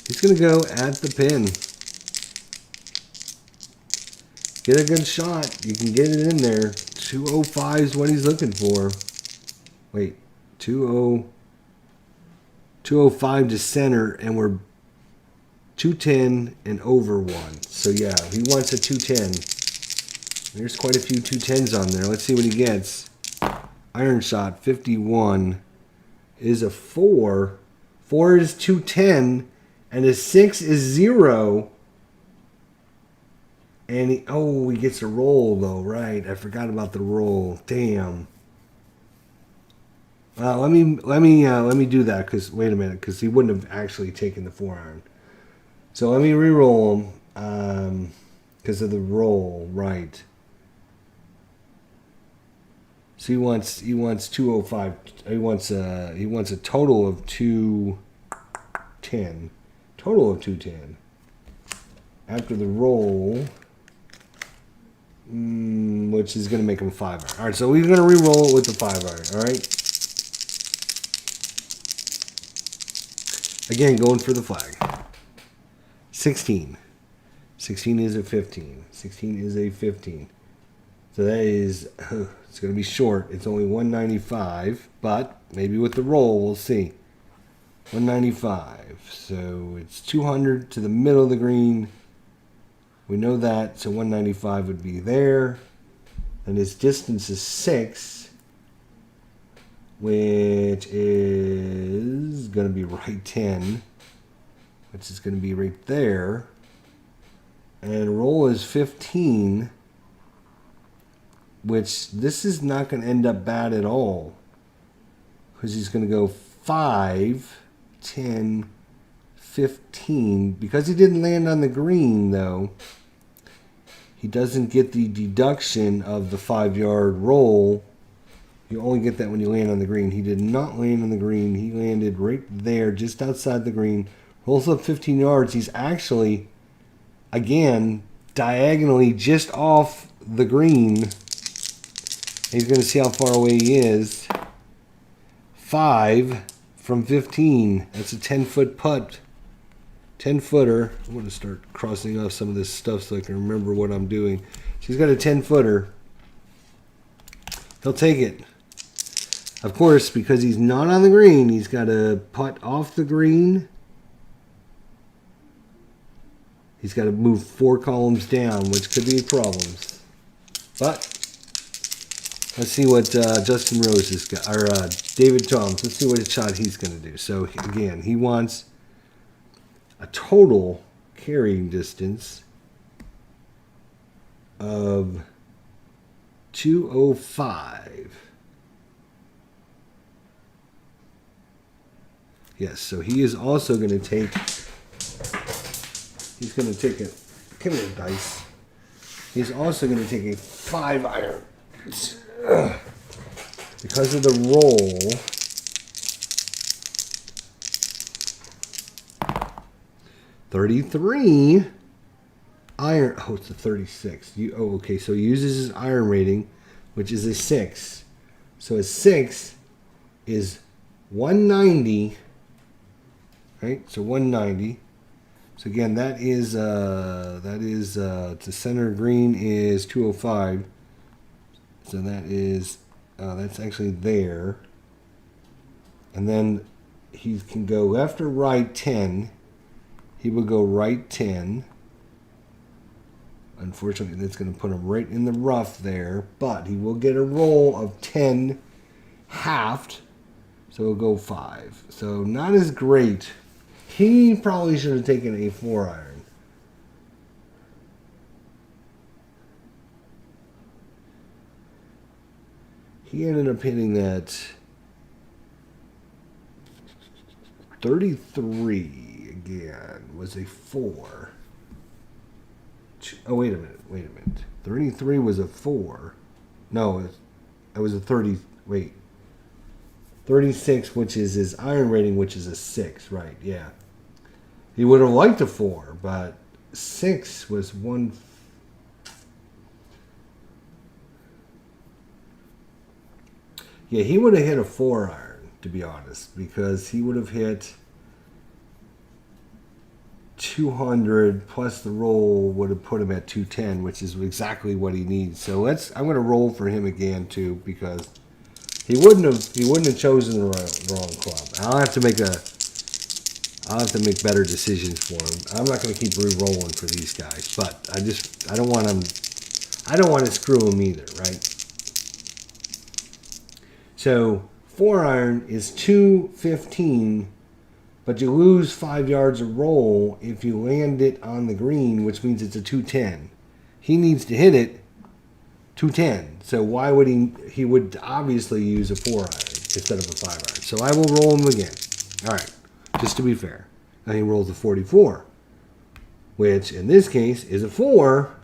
He's gonna go at the pin. Get a good shot. You can get it in there. 205 is what he's looking for. Wait, 205 to center, and we're 210 and over 1. So yeah, he wants a 210. There's quite a few 210s on there. Let's see what he gets. Iron shot 51 is a 4. 4 is 210, and a 6 is 0. And he gets a roll though, right? I forgot about the roll. Damn. Let me do that, because wait a minute, because he wouldn't have actually taken the 4 iron. So let me re-roll him because of the roll, right? So he wants 205. He wants a total of 210. Total of 210. After the roll, which is going to make him 5 iron. All right, so we're going to re-roll it with the 5 iron. All right. Again, going for the flag. 16. 16 is a 15. 16 is a 15. So that is, it's going to be short. It's only 195, but maybe with the roll, we'll see. 195. So it's 200 to the middle of the green. We know that, so 195 would be there. And his distance is 6, which is going to be right 10. Which is going to be right there. And roll is 15, which this is not going to end up bad at all, because he's going to go 5, 10, 15. Because he didn't land on the green, though, he doesn't get the deduction of the 5-yard roll. You only get that when you land on the green. He did not land on the green. He landed right there, just outside the green. Rolls up 15 yards. He's actually, again, diagonally just off the green. He's going to see how far away he is. 5 from 15. That's a 10-foot putt. 10-footer. I'm going to start crossing off some of this stuff so I can remember what I'm doing. So he's got a 10-footer. He'll take it. Of course, because he's not on the green, he's got to putt off the green. He's got to move 4 columns down, which could be problems. But let's see what Justin Rose has got, or David Toms. Let's see what shot he's going to do. So again, he wants a total carrying distance of 205. Yes, so he is also going to take. He's going to take a. Come here, dice. He's also going to take a 5 iron. Because of the roll. 33 iron. Oh, it's a 36. Okay, so he uses his iron rating, which is a 6. So a 6 is 190. Right, so 190. So again, that is to center green is 205. So that is that's actually there. And then he can go left or right 10. He will go right 10. Unfortunately, that's going to put him right in the rough there, but he will get a roll of 10 halved. So he'll go 5. So not as great. He probably should have taken a 4 iron. He ended up hitting that 33 again. Was a 4. Oh, wait a minute. 33 was a 4. No, it was a 30. Wait. 36, which is his iron rating, which is a 6. Right, yeah. He would have liked a 4, but 6 was 1. Yeah, he would have hit a 4 iron, to be honest, because he would have hit 200 plus the roll would have put him at 210, which is exactly what he needs. So I'm going to roll for him again too, because he wouldn't have chosen the wrong club. I'll have to make better decisions for him. I'm not going to keep re-rolling for these guys, but I don't want to screw him either, right? So 4 iron is 215, but you lose 5 yards of roll if you land it on the green, which means it's a 210. He needs to hit it 210. So why would he would obviously use a 4 iron instead of a 5 iron. So I will roll him again. All right, just to be fair. Now he rolls a 44, which in this case is a 4,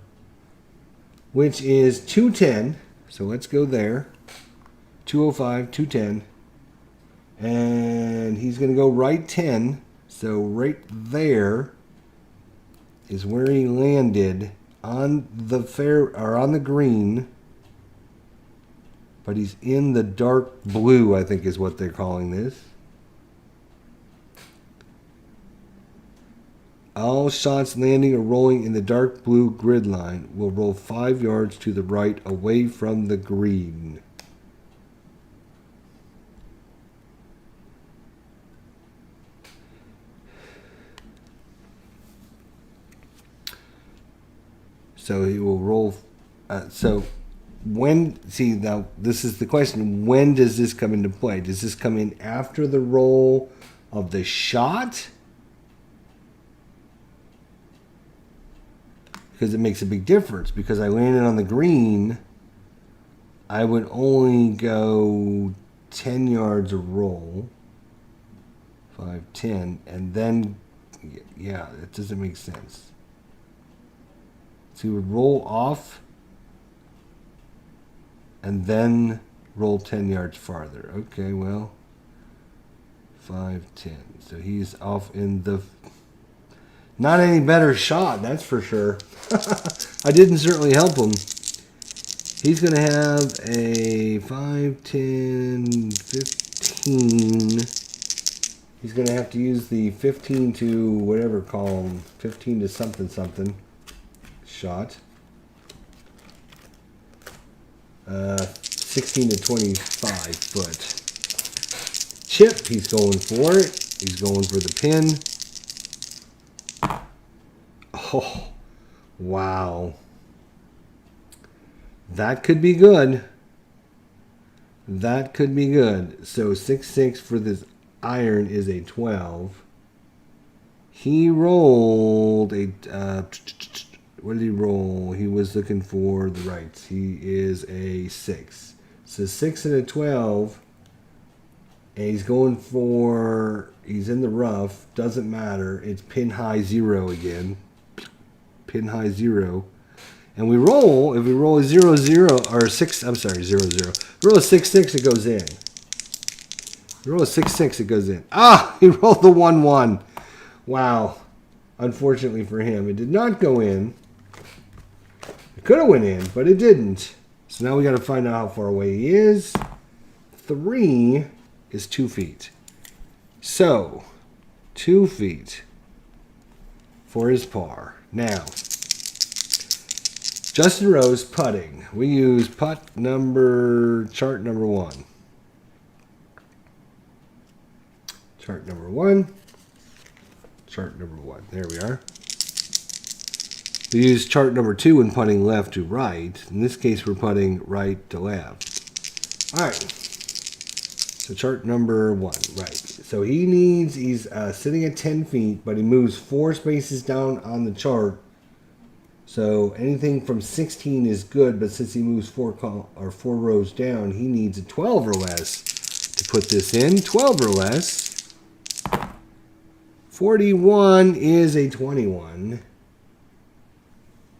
which is 210. So let's go there. 205, 210. And he's going to go right 10. So right there is where he landed on the on the green. But he's in the dark blue, I think is what they're calling this. All shots landing or rolling in the dark blue grid line will roll 5 yards to the right away from the green. So he will roll. So now this is the question. When does this come into play? Does this come in after the roll of the shot? Because it makes a big difference. Because I landed on the green, I would only go 10 yards of roll. 5, 10. And then, yeah, it doesn't make sense. So you would roll off and then roll 10 yards farther. Okay, well, 5, 10. So he's off in the... Not any better shot, that's for sure. I didn't certainly help him. He's going to have a 5, 10, 15. He's going to have to use the 15 to whatever column. 15 to something something shot. 16 to 25 foot. Chip, he's going for it. He's going for the pin. Oh, wow. That could be good. That could be good. So 6-6 for this iron is a 12. He rolled a... what did he roll? He was looking for the rights. He is a 6. So 6 and a 12. And he's going for... He's in the rough. Doesn't matter. It's pin high 0 again. Pin high 0. And we roll, if we roll a 0, 0, or 6, I'm sorry, 0, 0. If we roll a 6, 6, it goes in. If we roll a 6, 6, it goes in. Ah, he rolled the 1, 1. Wow. Unfortunately for him, it did not go in. It could have went in, but it didn't. So now we got to find out how far away he is. 3 is 2 feet. So, 2 feet for his par. Now, Justin Rose putting. We use chart number 1. Chart number 1. Chart number 1. There we are. We use chart number 2 when putting left to right. In this case, we're putting right to left. All right. So chart number 1, right. So he's sitting at 10 feet, but he moves 4 spaces down on the chart. So anything from 16 is good, but since he moves 4 rows down, he needs a 12 or less to put this in. 12 or less. 41 is a 21.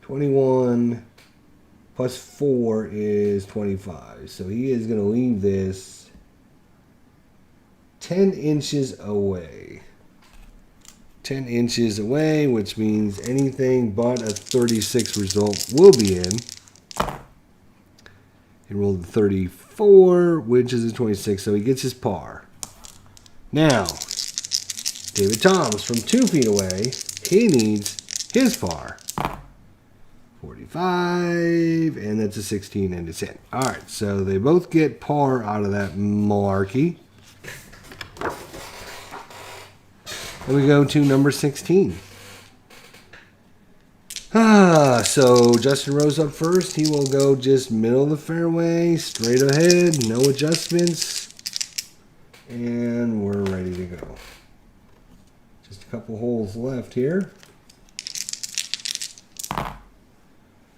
21 plus 4 is 25. So he is going to leave this 10 inches away. 10 inches away, which means anything but a 36 result will be in. He rolled a 34, which is a 26, so he gets his par. Now, David Toms from 2 feet away, he needs his par. 45, and that's a 16, and it's in. All right, so they both get par out of that malarkey. And we go to number 16. So Justin Rose up first. He will go just middle of the fairway, straight ahead, no adjustments. And we're ready to go. Just a couple holes left here.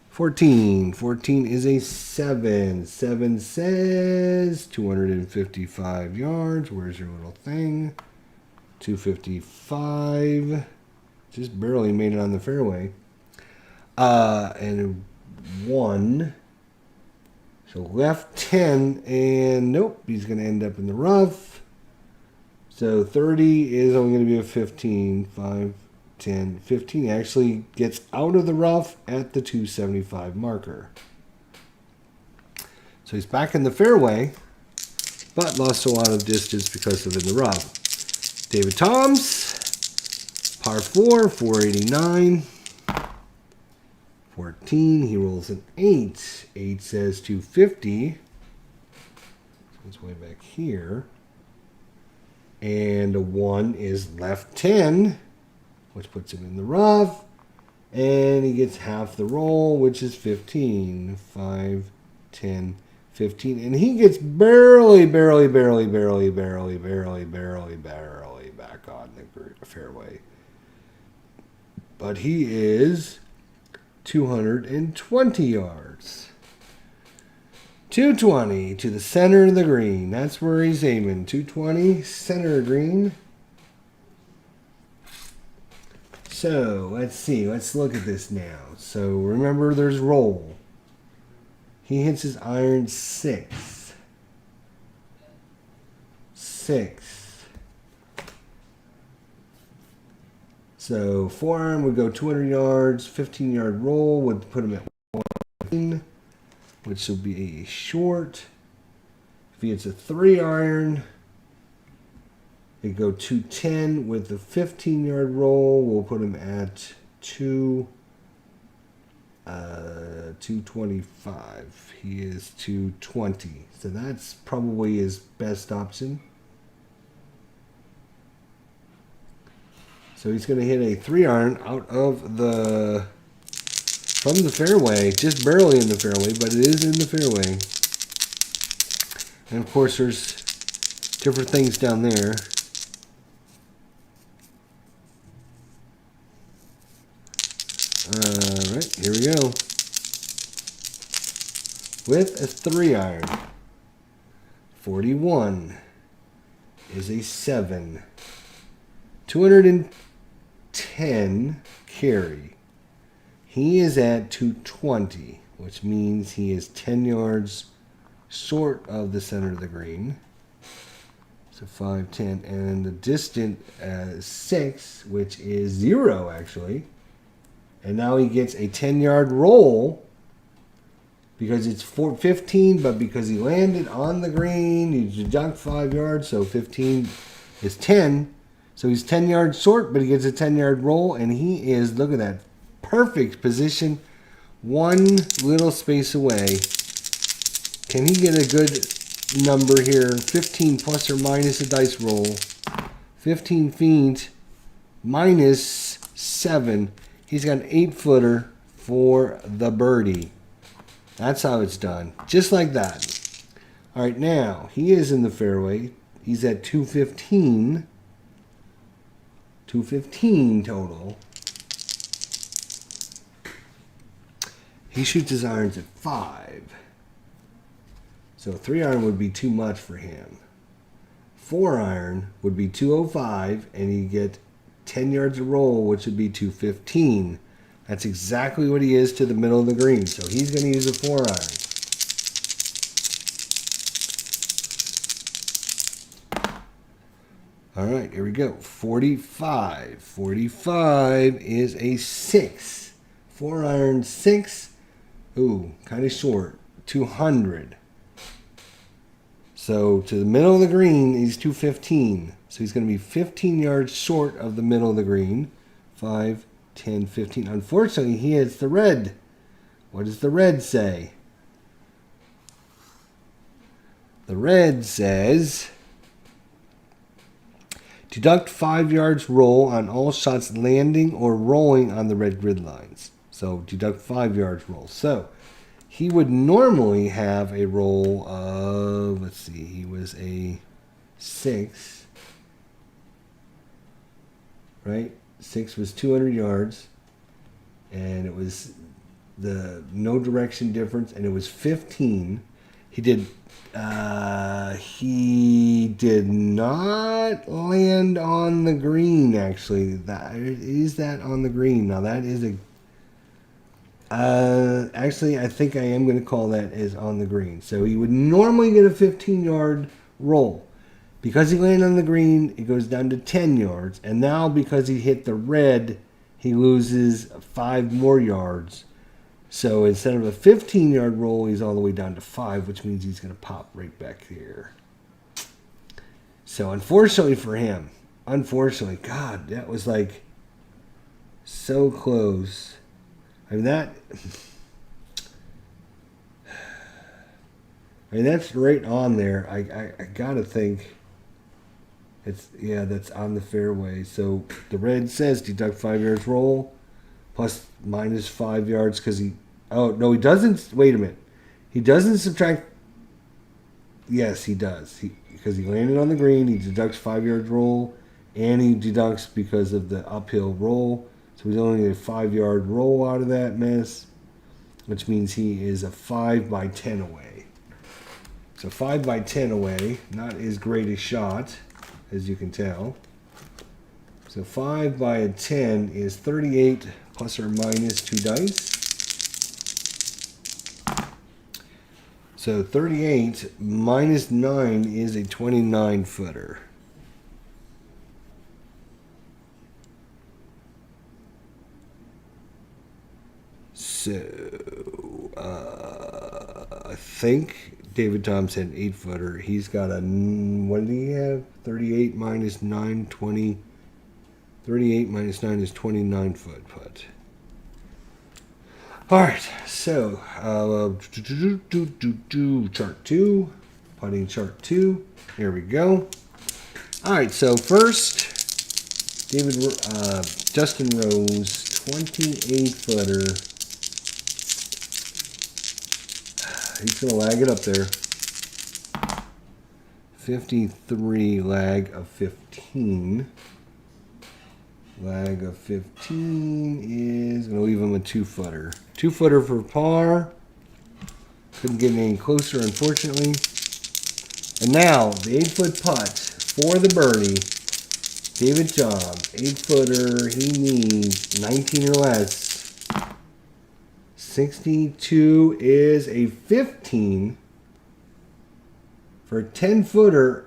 14. 14 is a 7. 7 says 255 yards. Where's your little thing? 255. Just barely made it on the fairway. And 1. So left 10. And nope, he's going to end up in the rough. So 30 is only going to be a 15. 5, 10, 15. He actually gets out of the rough at the 275 marker. So he's back in the fairway, but lost a lot of distance because of in the rough. David Toms, par 4, 489. 14, he rolls an 8. 8 says 250. So it's way back here. And a 1 is left 10, which puts him in the rough. And he gets half the roll, which is 15. 5, 10, 15. And he gets barely back on the fairway. But he is 220 yards. 220 to the center of the green. That's where he's aiming. 220, center of green. So, let's see. Let's look at this now. So, remember there's roll. He hits his iron 6. 6. So forearm would go 200 yards, 15-yard roll would put him at 1, which will be a short. If he hits a 3-iron, it'd go 210 with the 15-yard roll. We'll put him at 225. He is 220. So that's probably his best option. So he's going to hit a 3-iron out of from the fairway, just barely in the fairway, but it is in the fairway. And of course, there's different things down there. All right, here we go. With a 3-iron, 41 is a 7. 210 carry. He is at 220, which means he is 10 yards short of the center of the green. So 5, 10, and the distant 6, which is 0 actually. And now he gets a 10-yard roll because it's 15, but because he landed on the green, you deduct 5 yards, so 15 is 10. So he's 10 yards short, but he gets a 10-yard roll, and he is, look at that, perfect position, one little space away. Can he get a good number here? 15 plus or minus a dice roll. 15 feet minus 7. He's got an 8-footer for the birdie. That's how it's done. Just like that. All right, now, he is in the fairway. He's at 215. 215 total. He shoots his irons at 5. So 3-iron would be too much for him. 4-iron would be 205, and you get 10 yards of roll, which would be 215. That's exactly what he is to the middle of the green. So he's going to use a 4-iron. All right, here we go. 45. 45 is a 6. 4-iron 6. Ooh, kind of short. 200. So to the middle of the green, he's 215. So he's going to be 15 yards short of the middle of the green. 5, 10, 15. Unfortunately, he hits the red. What does the red say? The red says, deduct 5 yards roll on all shots landing or rolling on the red grid lines. So deduct 5 yards roll. So he would normally have a roll of, let's see, he was a 6, right? 6 was 200 yards, and it was the no direction difference, and it was 15. He did not land on the green, actually. Is that on the green? Now that is a actually, I think I am going to call that as on the green. So he would normally get a 15-yard roll. Because he landed on the green, it goes down to 10 yards. And now because he hit the red, he loses 5 more yards. So instead of a 15-yard roll, he's all the way down to 5, which means he's going to pop right back here. So unfortunately for him, God, that was like so close. I mean, that's right on there. I gotta think that's on the fairway. So the red says deduct 5 yards roll plus minus 5 yards because he doesn't. Wait a minute. He doesn't subtract. Yes, he does. Because he landed on the green, he deducts 5 yards roll, and he deducts because of the uphill roll. So he's only a 5-yard roll out of that mess, which means he is a 5 by 10 away. So 5 by 10 away, not as great a shot, as you can tell. So 5 by a 10 is 38 plus or minus 2 dice. So 38 minus 9 is a 29 footer. So I think David Tom's had an 8 footer. He's got a, what did he have? 38 minus 9, 20. 38 minus 9 is 29 foot put. Alright, so chart 2, putting chart 2. Here we go. Alright, so first, Justin Rose, 28 footer. He's going to lag it up there. 53 lag of 15. Lag of 15 is going to leave him a 2 footer. 2 footer for par. Couldn't get any closer, unfortunately. And now, the 8 foot putt for the birdie. David Job, 8 footer. He needs 19 or less. 62 is a 15 for a 10 footer.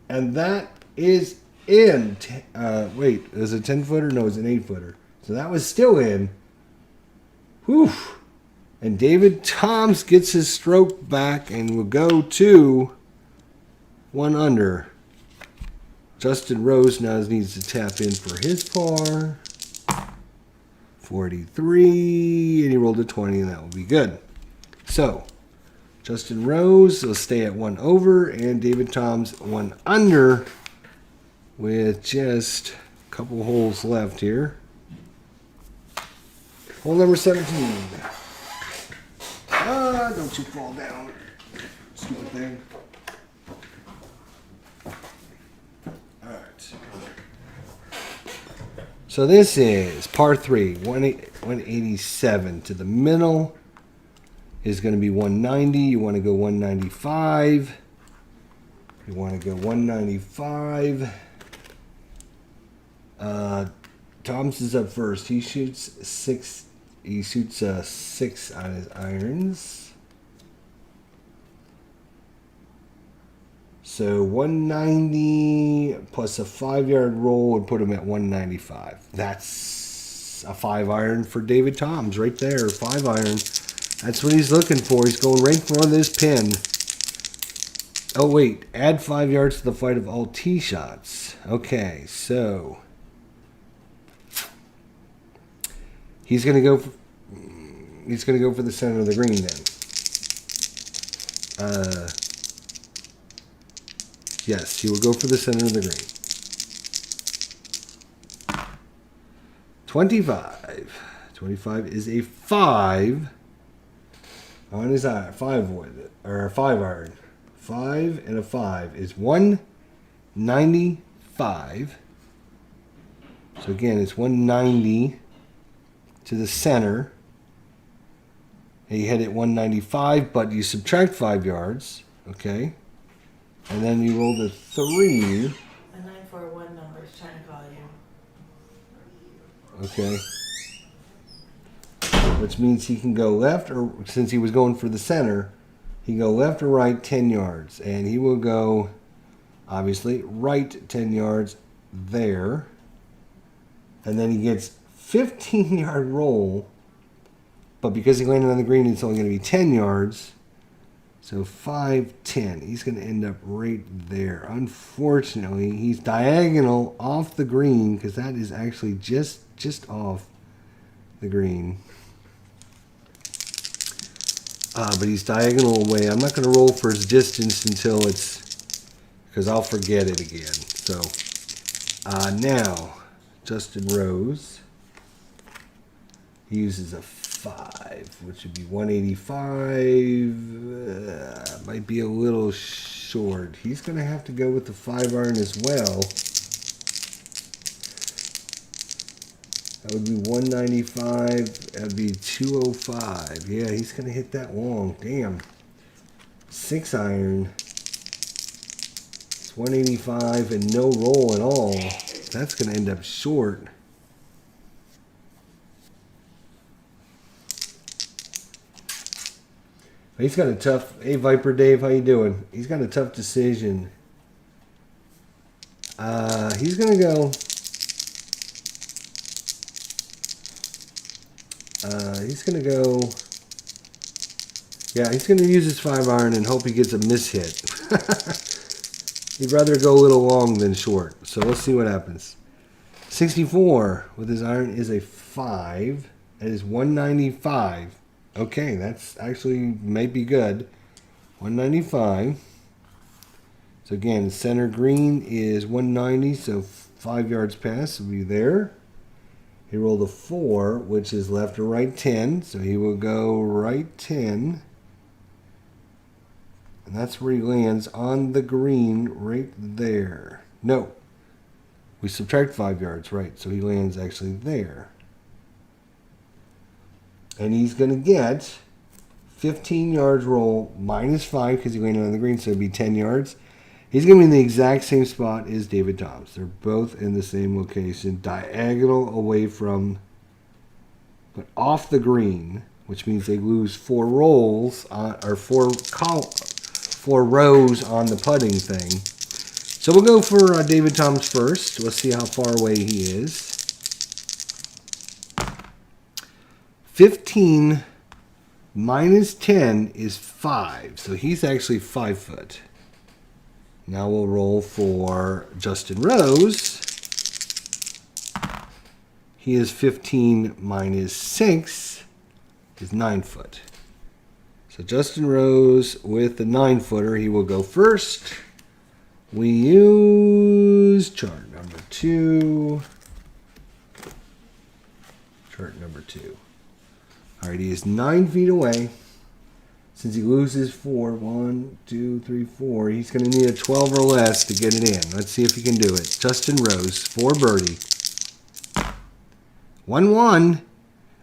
And that is in. Wait, is it a 10 footer? No, it's an 8 footer. So that was still in. Whew. And David Toms gets his stroke back and will go to 1 under. Justin Rose now needs to tap in for his par. 43, and he rolled a 20, and that will be good. So, Justin Rose will stay at 1 over, and David Toms 1 under with just a couple holes left here. Hole number 17. Don't you fall down, stupid thing. Alright. So this is par 3, 187. To the middle is going to be 190. You want to go 195. You want to go 195. Toms is up first. He shoots 6. He shoots 6 on his irons. So 190 plus a 5-yard roll would put him at 195. That's a 5-iron for David Toms right there. 5-iron. That's what he's looking for. He's going right for this pin. Oh wait, add 5 yards to the flight of all tee shots. Okay, so he's gonna go for the center of the green then. Yes, he will go for the center of the green. 25. 25 is a 5 on his iron. 5 wood, or a 5-iron. 5 and a 5 is 195. So again, it's 190 to the center. And you hit it 195, but you subtract 5 yards. Okay. And then you roll the 3. A 941 number is trying to call you. Okay. Which means he can go left, or since he was going for the center, he can go left or right 10 yards. And he will go, obviously, right 10 yards there. And then he gets 15-yard roll. But because he landed on the green, it's only going to be 10 yards. So 5, 10. He's going to end up right there. Unfortunately, he's diagonal off the green because that is actually just off the green. But he's diagonal away. I'm not going to roll for his distance until it's, because I'll forget it again. So now, Justin Rose, he uses a 5, which would be 185. Might be a little short. He's going to have to go with the 5-iron as well. That would be 195. That would be 205. Yeah, he's going to hit that long. Damn. 6-iron. It's 185 and no roll at all. That's going to end up short. He's got a tough... Hey, Viper Dave, how you doing? He's got a tough decision. He's going to go... he's going to go... Yeah, he's going to use his 5-iron and hope he gets a mishit. He'd rather go a little long than short. So let's see what happens. 64 with his iron is a 5. That is 195. Okay, that's actually might be good. 195. So again, center green is 190, so 5 yards past will be there. He rolled a 4, which is left or right 10, so he will go right 10. And that's where he lands on the green right there. No, we subtract 5 yards, right, so he lands actually there. And he's going to get 15 yards roll minus 5 because he landed on the green, so it'd be 10 yards. He's going to be in the exact same spot as David Toms. They're both in the same location, diagonal away from, but off the green, which means they lose 4 rolls or 4 rows on the putting thing. So we'll go for David Toms first. Let's see how far away he is. 15 minus 10 is 5. So he's actually 5 foot. Now we'll roll for Justin Rose. He is 15 minus 6 is 9 foot. So Justin Rose with the 9-footer, he will go first. We use chart number 2. Chart number 2. All right, he is 9 feet away. Since he loses 4, 1, 2, 3, 4, he's going to need a 12 or less to get it in. Let's see if he can do it. Justin Rose, 4 birdie. 1-1.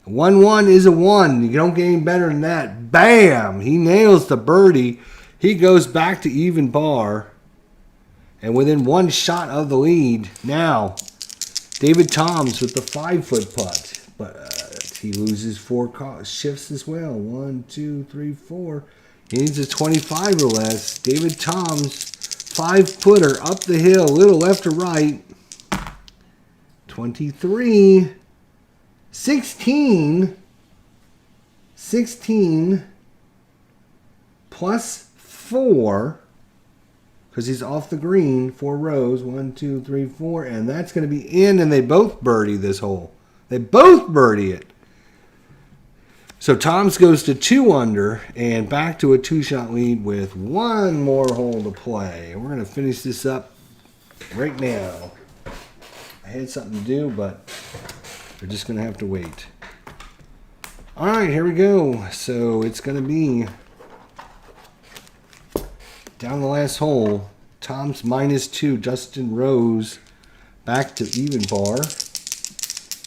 1-1 is a 1. You don't get any better than that. Bam! He nails the birdie. He goes back to even par. And within 1 shot of the lead. Now, David Toms with the 5-foot putt. But he loses 4 shifts as well. 1, 2, 3, 4. He needs a 25 or less. David Toms, 5-footer up the hill, little left or right. 23. 16 plus 4, because he's off the green, 4 rows, 1, 2, 3, 4, and that's going to be in, and they both birdie this hole. They both birdie it. So Toms goes to 2 under and back to a 2-shot lead with 1 more hole to play. We're going to finish this up right now. I had something to do, but we're just going to have to wait. All right, here we go. So it's going to be down the last hole. Toms minus 2. Justin Rose back to even par.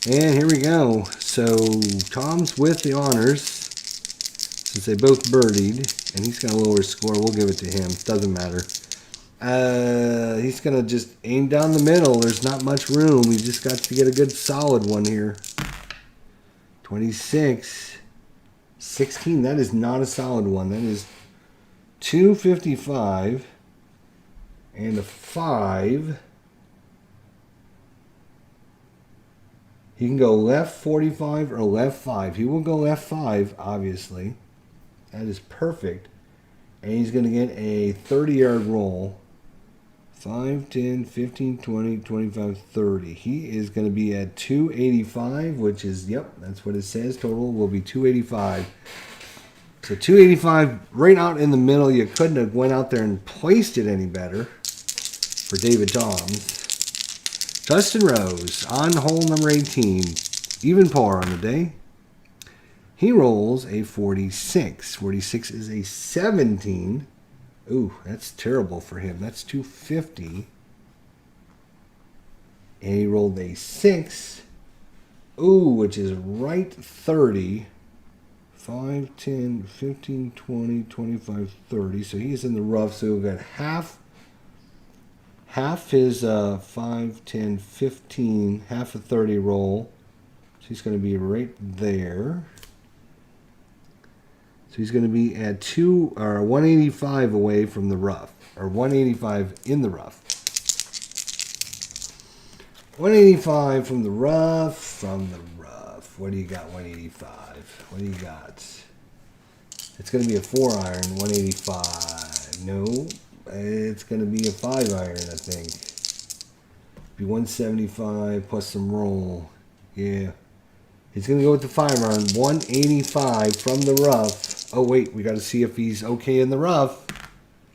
And here we go. So Toms with the honors, since they both birdied, and he's got a lower score. We'll give it to him. Doesn't matter. He's going to just aim down the middle. There's not much room. We just got to get a good solid one here. 26. 16. That is not a solid one. That is 255 and a 5. He can go left 45 or left 5. He will go left 5, obviously. That is perfect. And he's going to get a 30-yard roll. 5, 10, 15, 20, 25, 30. He is going to be at 285, which is, yep, that's what it says. Total will be 285. So 285 right out in the middle. You couldn't have went out there and placed it any better for David Toms. Justin Rose on hole number 18. Even par on the day. He rolls a 46. 46 is a 17. Ooh, that's terrible for him. That's 250. And he rolled a 6. Ooh, which is right 30. 5, 10, 15, 20, 25, 30. So he's in the rough. So we've got half his 5, 10, 15, half a 30 roll. So he's going to be right there. So he's going to be at 185 away from the rough, or 185 in the rough. 185 from the rough, What do you got, 185? What do you got? It's going to be a 4-iron, 185. No, it's going to be a 5-iron, I think. Be 175 plus some roll. Yeah. He's going to go with the 5-iron, 185 from the rough. Oh, wait, we got to see if he's okay in the rough.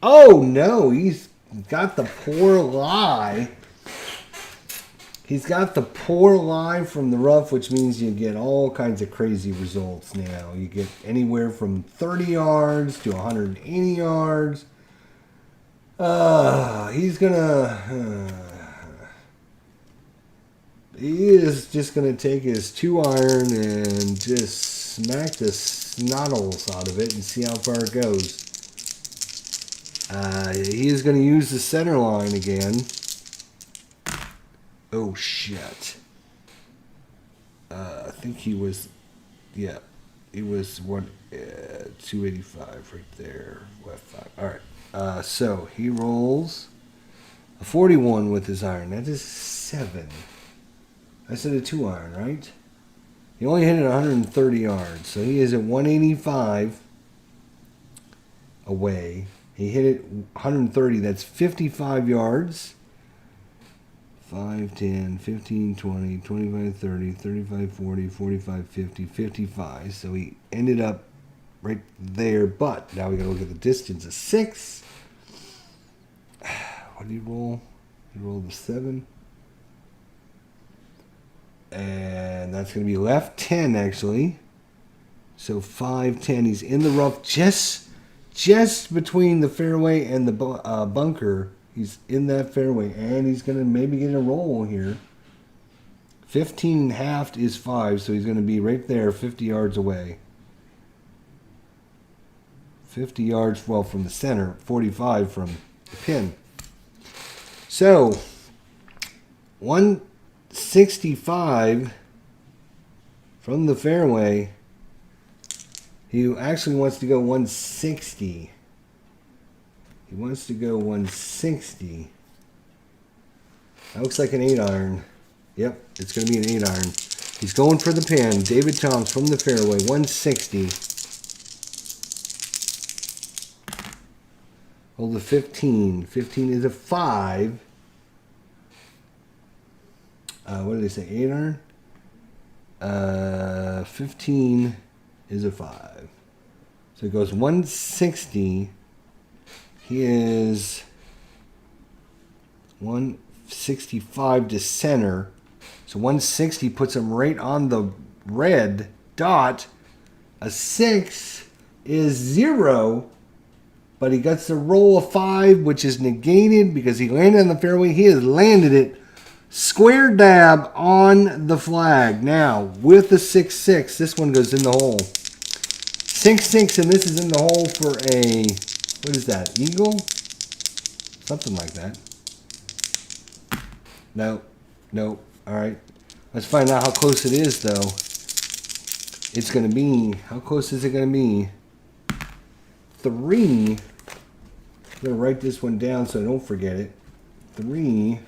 Oh, no, he's got the poor lie. He's got the poor lie from the rough, which means you get all kinds of crazy results now. You get anywhere from 30 yards to 180 yards. He is just going to take his 2-iron and just smack the snoddles out of it and see how far it goes. He is going to use the center line again. Oh, shit. I think he was, yeah, he was 285 right there. Left 5. All right. So he rolls a 41 with his iron. That is 7. I said a 2-iron, right? He only hit it 130 yards. So he is at 185 away. He hit it 130. That's 55 yards. 5, 10, 15, 20, 25, 30, 35, 40, 45, 50, 55. So he ended up right there. But now we got to look at the distance. A 6. What did he roll? He rolled a 7. And that's going to be left 10, actually. So 5, 10. He's in the rough just between the fairway and the bunker. He's in that fairway, and he's going to maybe get a roll here. 15 halved is 5, so he's going to be right there, 50 yards away. 50 yards, well, from the center, 45 from the pin. So, 165 from the fairway. He actually wants to go 160. He wants to go 160. That looks like an 8-iron. Yep, it's going to be an 8-iron. He's going for the pin. David Toms from the fairway, 160. Hold the 15. 15 is a 5. What did they say? 8-iron? 15 is a 5. So it goes 160. He is 165 to center. So 160 puts him right on the red dot. A 6 is 0. But he gets the roll of 5, which is negated because he landed on the fairway. He has landed it square dab on the flag. Now, with the 6-6, this one goes in the hole. 6-6, and this is in the hole for a, what is that, eagle? Something like that. No. All right. Let's find out how close it is, though. It's going to be, how close is it going to be? 3. I'm going to write this one down so I don't forget it. 3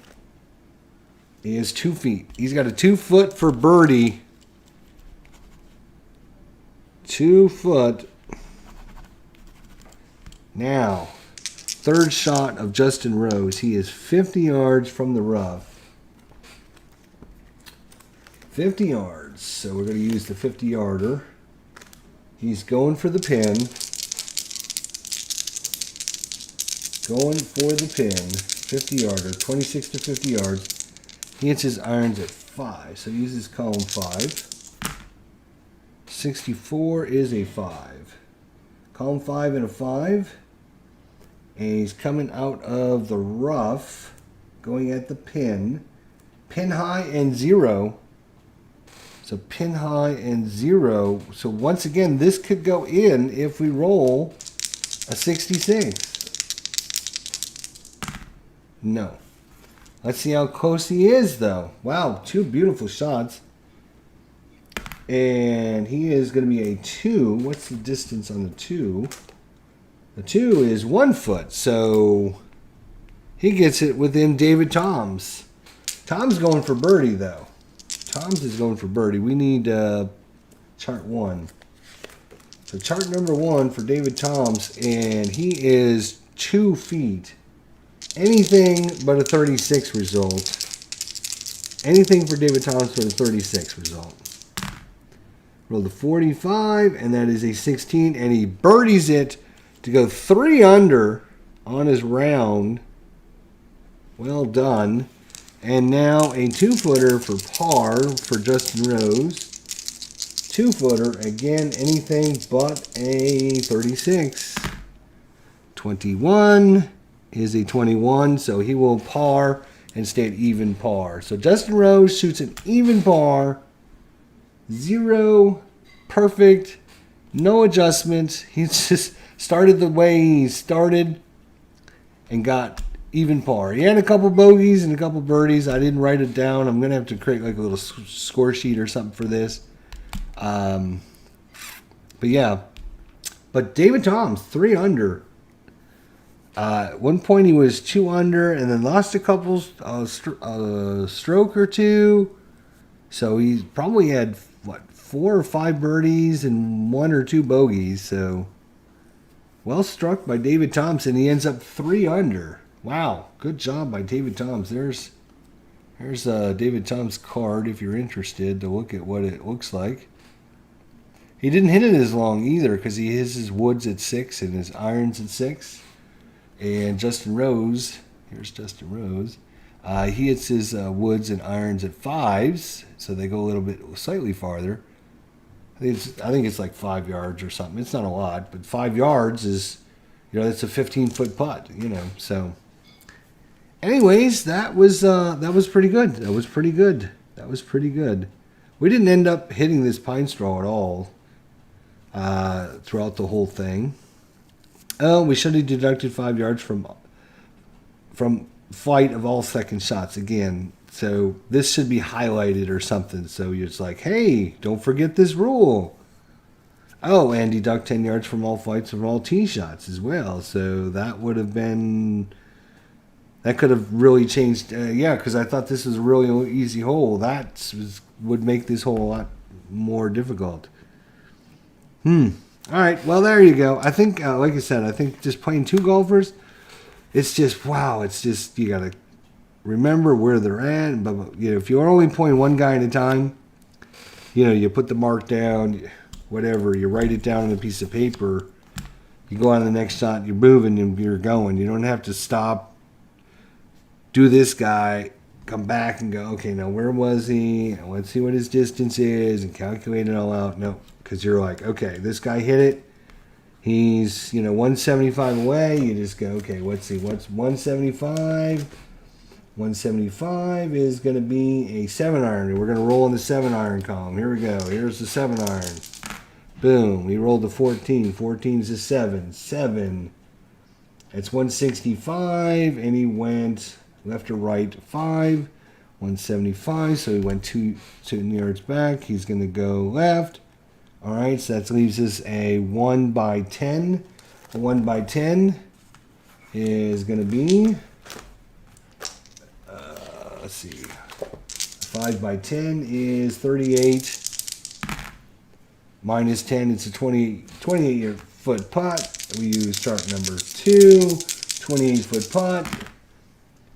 is 2 feet. He's got a 2 foot for birdie. 2 foot. Now, third shot of Justin Rose. He is 50 yards from the rough. 50 yards. So we're going to use the 50-yarder. He's going for the pin. Going for the pin. 50-yarder. 26 to 50 yards. He hits his irons at 5. So he uses column 5. 64 is a 5. Column 5 and a 5. And he's coming out of the rough. Going at the pin. Pin high and 0. So pin high and 0. So once again, this could go in if we roll a 66. No. Let's see how close he is, though. Wow, 2 beautiful shots. And he is going to be a 2. What's the distance on the 2? The 2 is 1 foot. So he gets it within David Tom's. Tom's going for birdie, though. Tom's is going for birdie. We need chart 1. So chart number 1 for David Tom's, and he is 2 feet. Anything but a 36 result. Anything for David Tom's for a 36 result. Rolled a 45, and that is a 16, and he birdies it to go 3 under on his round. Well done. And now a 2-footer for par for Justin Rose. 2-footer, again, anything but a 36. 21 is a 21, so he will par and stay at even par. So Justin Rose shoots an even par. 0, perfect, no adjustments. He just started the way he started and got even par. He had a couple bogeys and a couple birdies. I didn't write it down. I'm going to have to create like a little score sheet or something for this. But yeah. But David Tom's 3 under. At one point he was 2 under and then lost a couple stroke or two. So he probably had, 4 or 5 birdies and 1 or 2 bogeys. So well struck by David Thompson. He ends up 3 under. Wow, good job by David Toms. There's David Tom's card if you're interested to look at what it looks like. He didn't hit it as long either because he hits his woods at 6 and his irons at 6. And Justin Rose, here's Justin Rose. He hits his woods and irons at 5s, so they go a little bit slightly farther. I think it's like 5 yards or something. It's not a lot, but 5 yards is, that's a 15-foot putt, So, anyways, that was pretty good. That was pretty good. We didn't end up hitting this pine straw at all throughout the whole thing. Oh, we should have deducted 5 yards from flight of all second shots again. So this should be highlighted or something. So you're just like, hey, don't forget this rule. Oh, and deduct 10 yards from all flights of all tee shots as well. So that would have been, that could have really changed. Because I thought this was a really easy hole. Would make this hole a lot more difficult. All right, well, there you go. I think, like I said, I think just playing 2 golfers, it's just, wow, it's just, you got to remember where they're at. But, if you're only playing one guy at a time, you put the mark down, whatever, you write it down on a piece of paper, you go on to the next shot, you're moving and you're going. You don't have to stop, do this guy, come back and go, okay, now where was he? Let's see what his distance is and calculate it all out. No, because you're like, okay, this guy hit it. He's, 175 away. You just go, okay, let's see, what's 175? 175 is going to be a 7-iron. We're going to roll in the 7-iron column. Here we go. Here's the 7-iron. Boom. We rolled the 14. 14 is a 7. 7. It's 165, and he went left or right 5. 175, so he went 2 yards back. He's going to go left. All right, so that leaves us a 1 by 10. A 1 by 10 is going to be, let's see, 5 by 10 is 38. Minus 10, it's a 28-foot putt. We use chart number 2, 28-foot putt.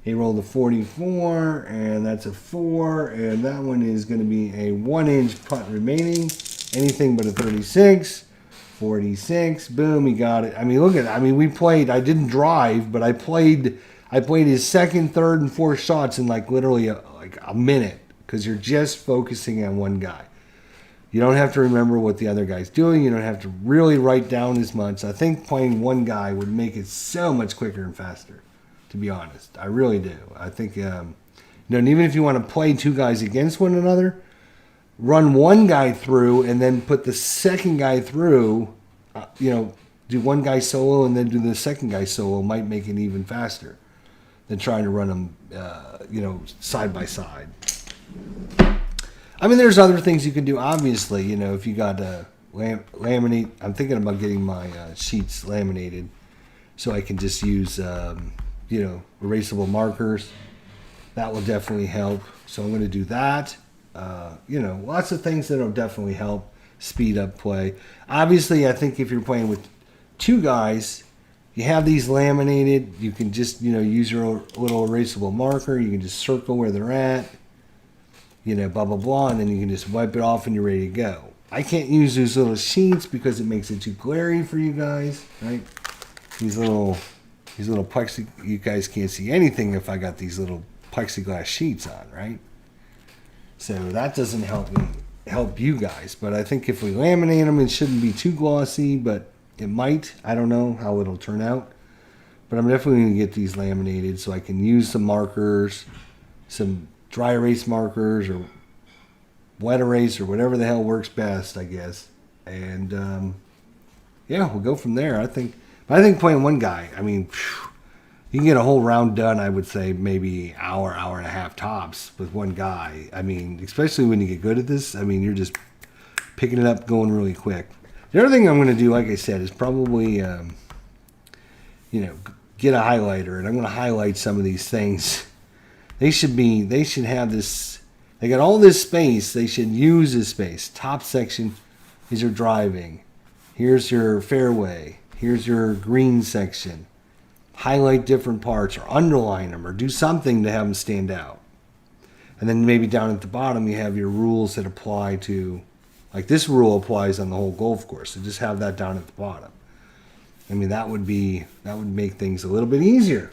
He rolled a 44, and that's a 4, and that one is going to be a 1-inch putt remaining. Anything but a 36, 46, boom, he got it. I mean, look at it. We played, I didn't drive, but I played his second, third, and fourth shots in literally a minute because you're just focusing on one guy. You don't have to remember what the other guy's doing. You don't have to really write down as much. I think playing one guy would make it so much quicker and faster, to be honest. I really do. I think, and even if you want to play 2 guys against one another, run one guy through and then put the second guy through, do one guy solo and then do the second guy solo might make it even faster than trying to run them, side by side. I mean, there's other things you can do. Obviously, you know, if you got laminate, I'm thinking about getting my sheets laminated so I can just use, you know, erasable markers. That will definitely help. So I'm going to do that. You know, lots of things that will definitely help speed up play. Obviously, I think if you're playing with two guys, you have these laminated. You can just, you know, use your little erasable marker. You can just circle where they're at. You know, blah, blah, blah. And then you can just wipe it off and you're ready to go. I can't use those little sheets because it makes it too glary for you guys, right? These little plexi, you guys can't see anything if I got these little plexiglass sheets on, right? So that doesn't help you guys. But I think if we laminate them, it shouldn't be too glossy, but it might. I don't know how it'll turn out. But I'm definitely going to get these laminated so I can use some markers, some dry erase markers or wet erase or whatever the hell works best, I guess. And yeah, we'll go from there. I think playing one guy, I mean, you can get a whole round done, I would say maybe hour and a half tops with one guy. I mean, especially when you get good at this, I mean, you're just picking it up, going really quick. The other thing I'm going to do, like I said, is probably, you know, get a highlighter, and I'm going to highlight some of these things. They should have this, they got all this space, they should use this space. Top section is your driving. Here's your fairway. Here's your green section. Highlight different parts or underline them or do something to have them stand out. And then maybe down at the bottom you have your rules that apply to, like this rule applies on the whole golf course. So just have that down at the bottom. I mean, that would make things a little bit easier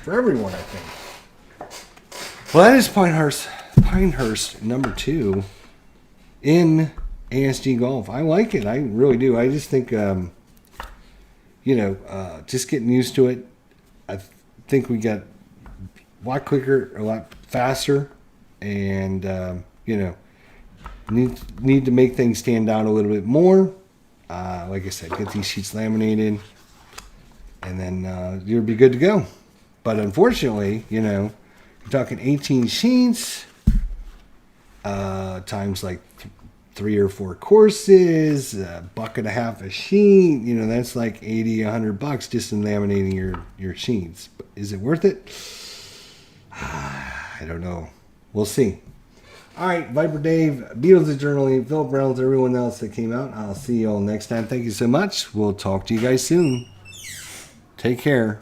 for everyone, I think. Well, that is Pinehurst number 2 in ASG Golf. I like it. I really do. I just think, you know, just getting used to it. I think we got a lot quicker, a lot faster, and you know, need to make things stand out a little bit more. Like I said, get these sheets laminated, and then you'll be good to go. But unfortunately, you know, you're talking 18 sheets times like 3 or 4 courses, $1.50 a sheet. You know, that's like $80-$100 just in laminating your sheets. Is it worth it? I don't know. We'll see. All right, Viper Dave, Beatles Journaling, Philip Reynolds, everyone else that came out. I'll see you all next time. Thank you so much. We'll talk to you guys soon. Take care.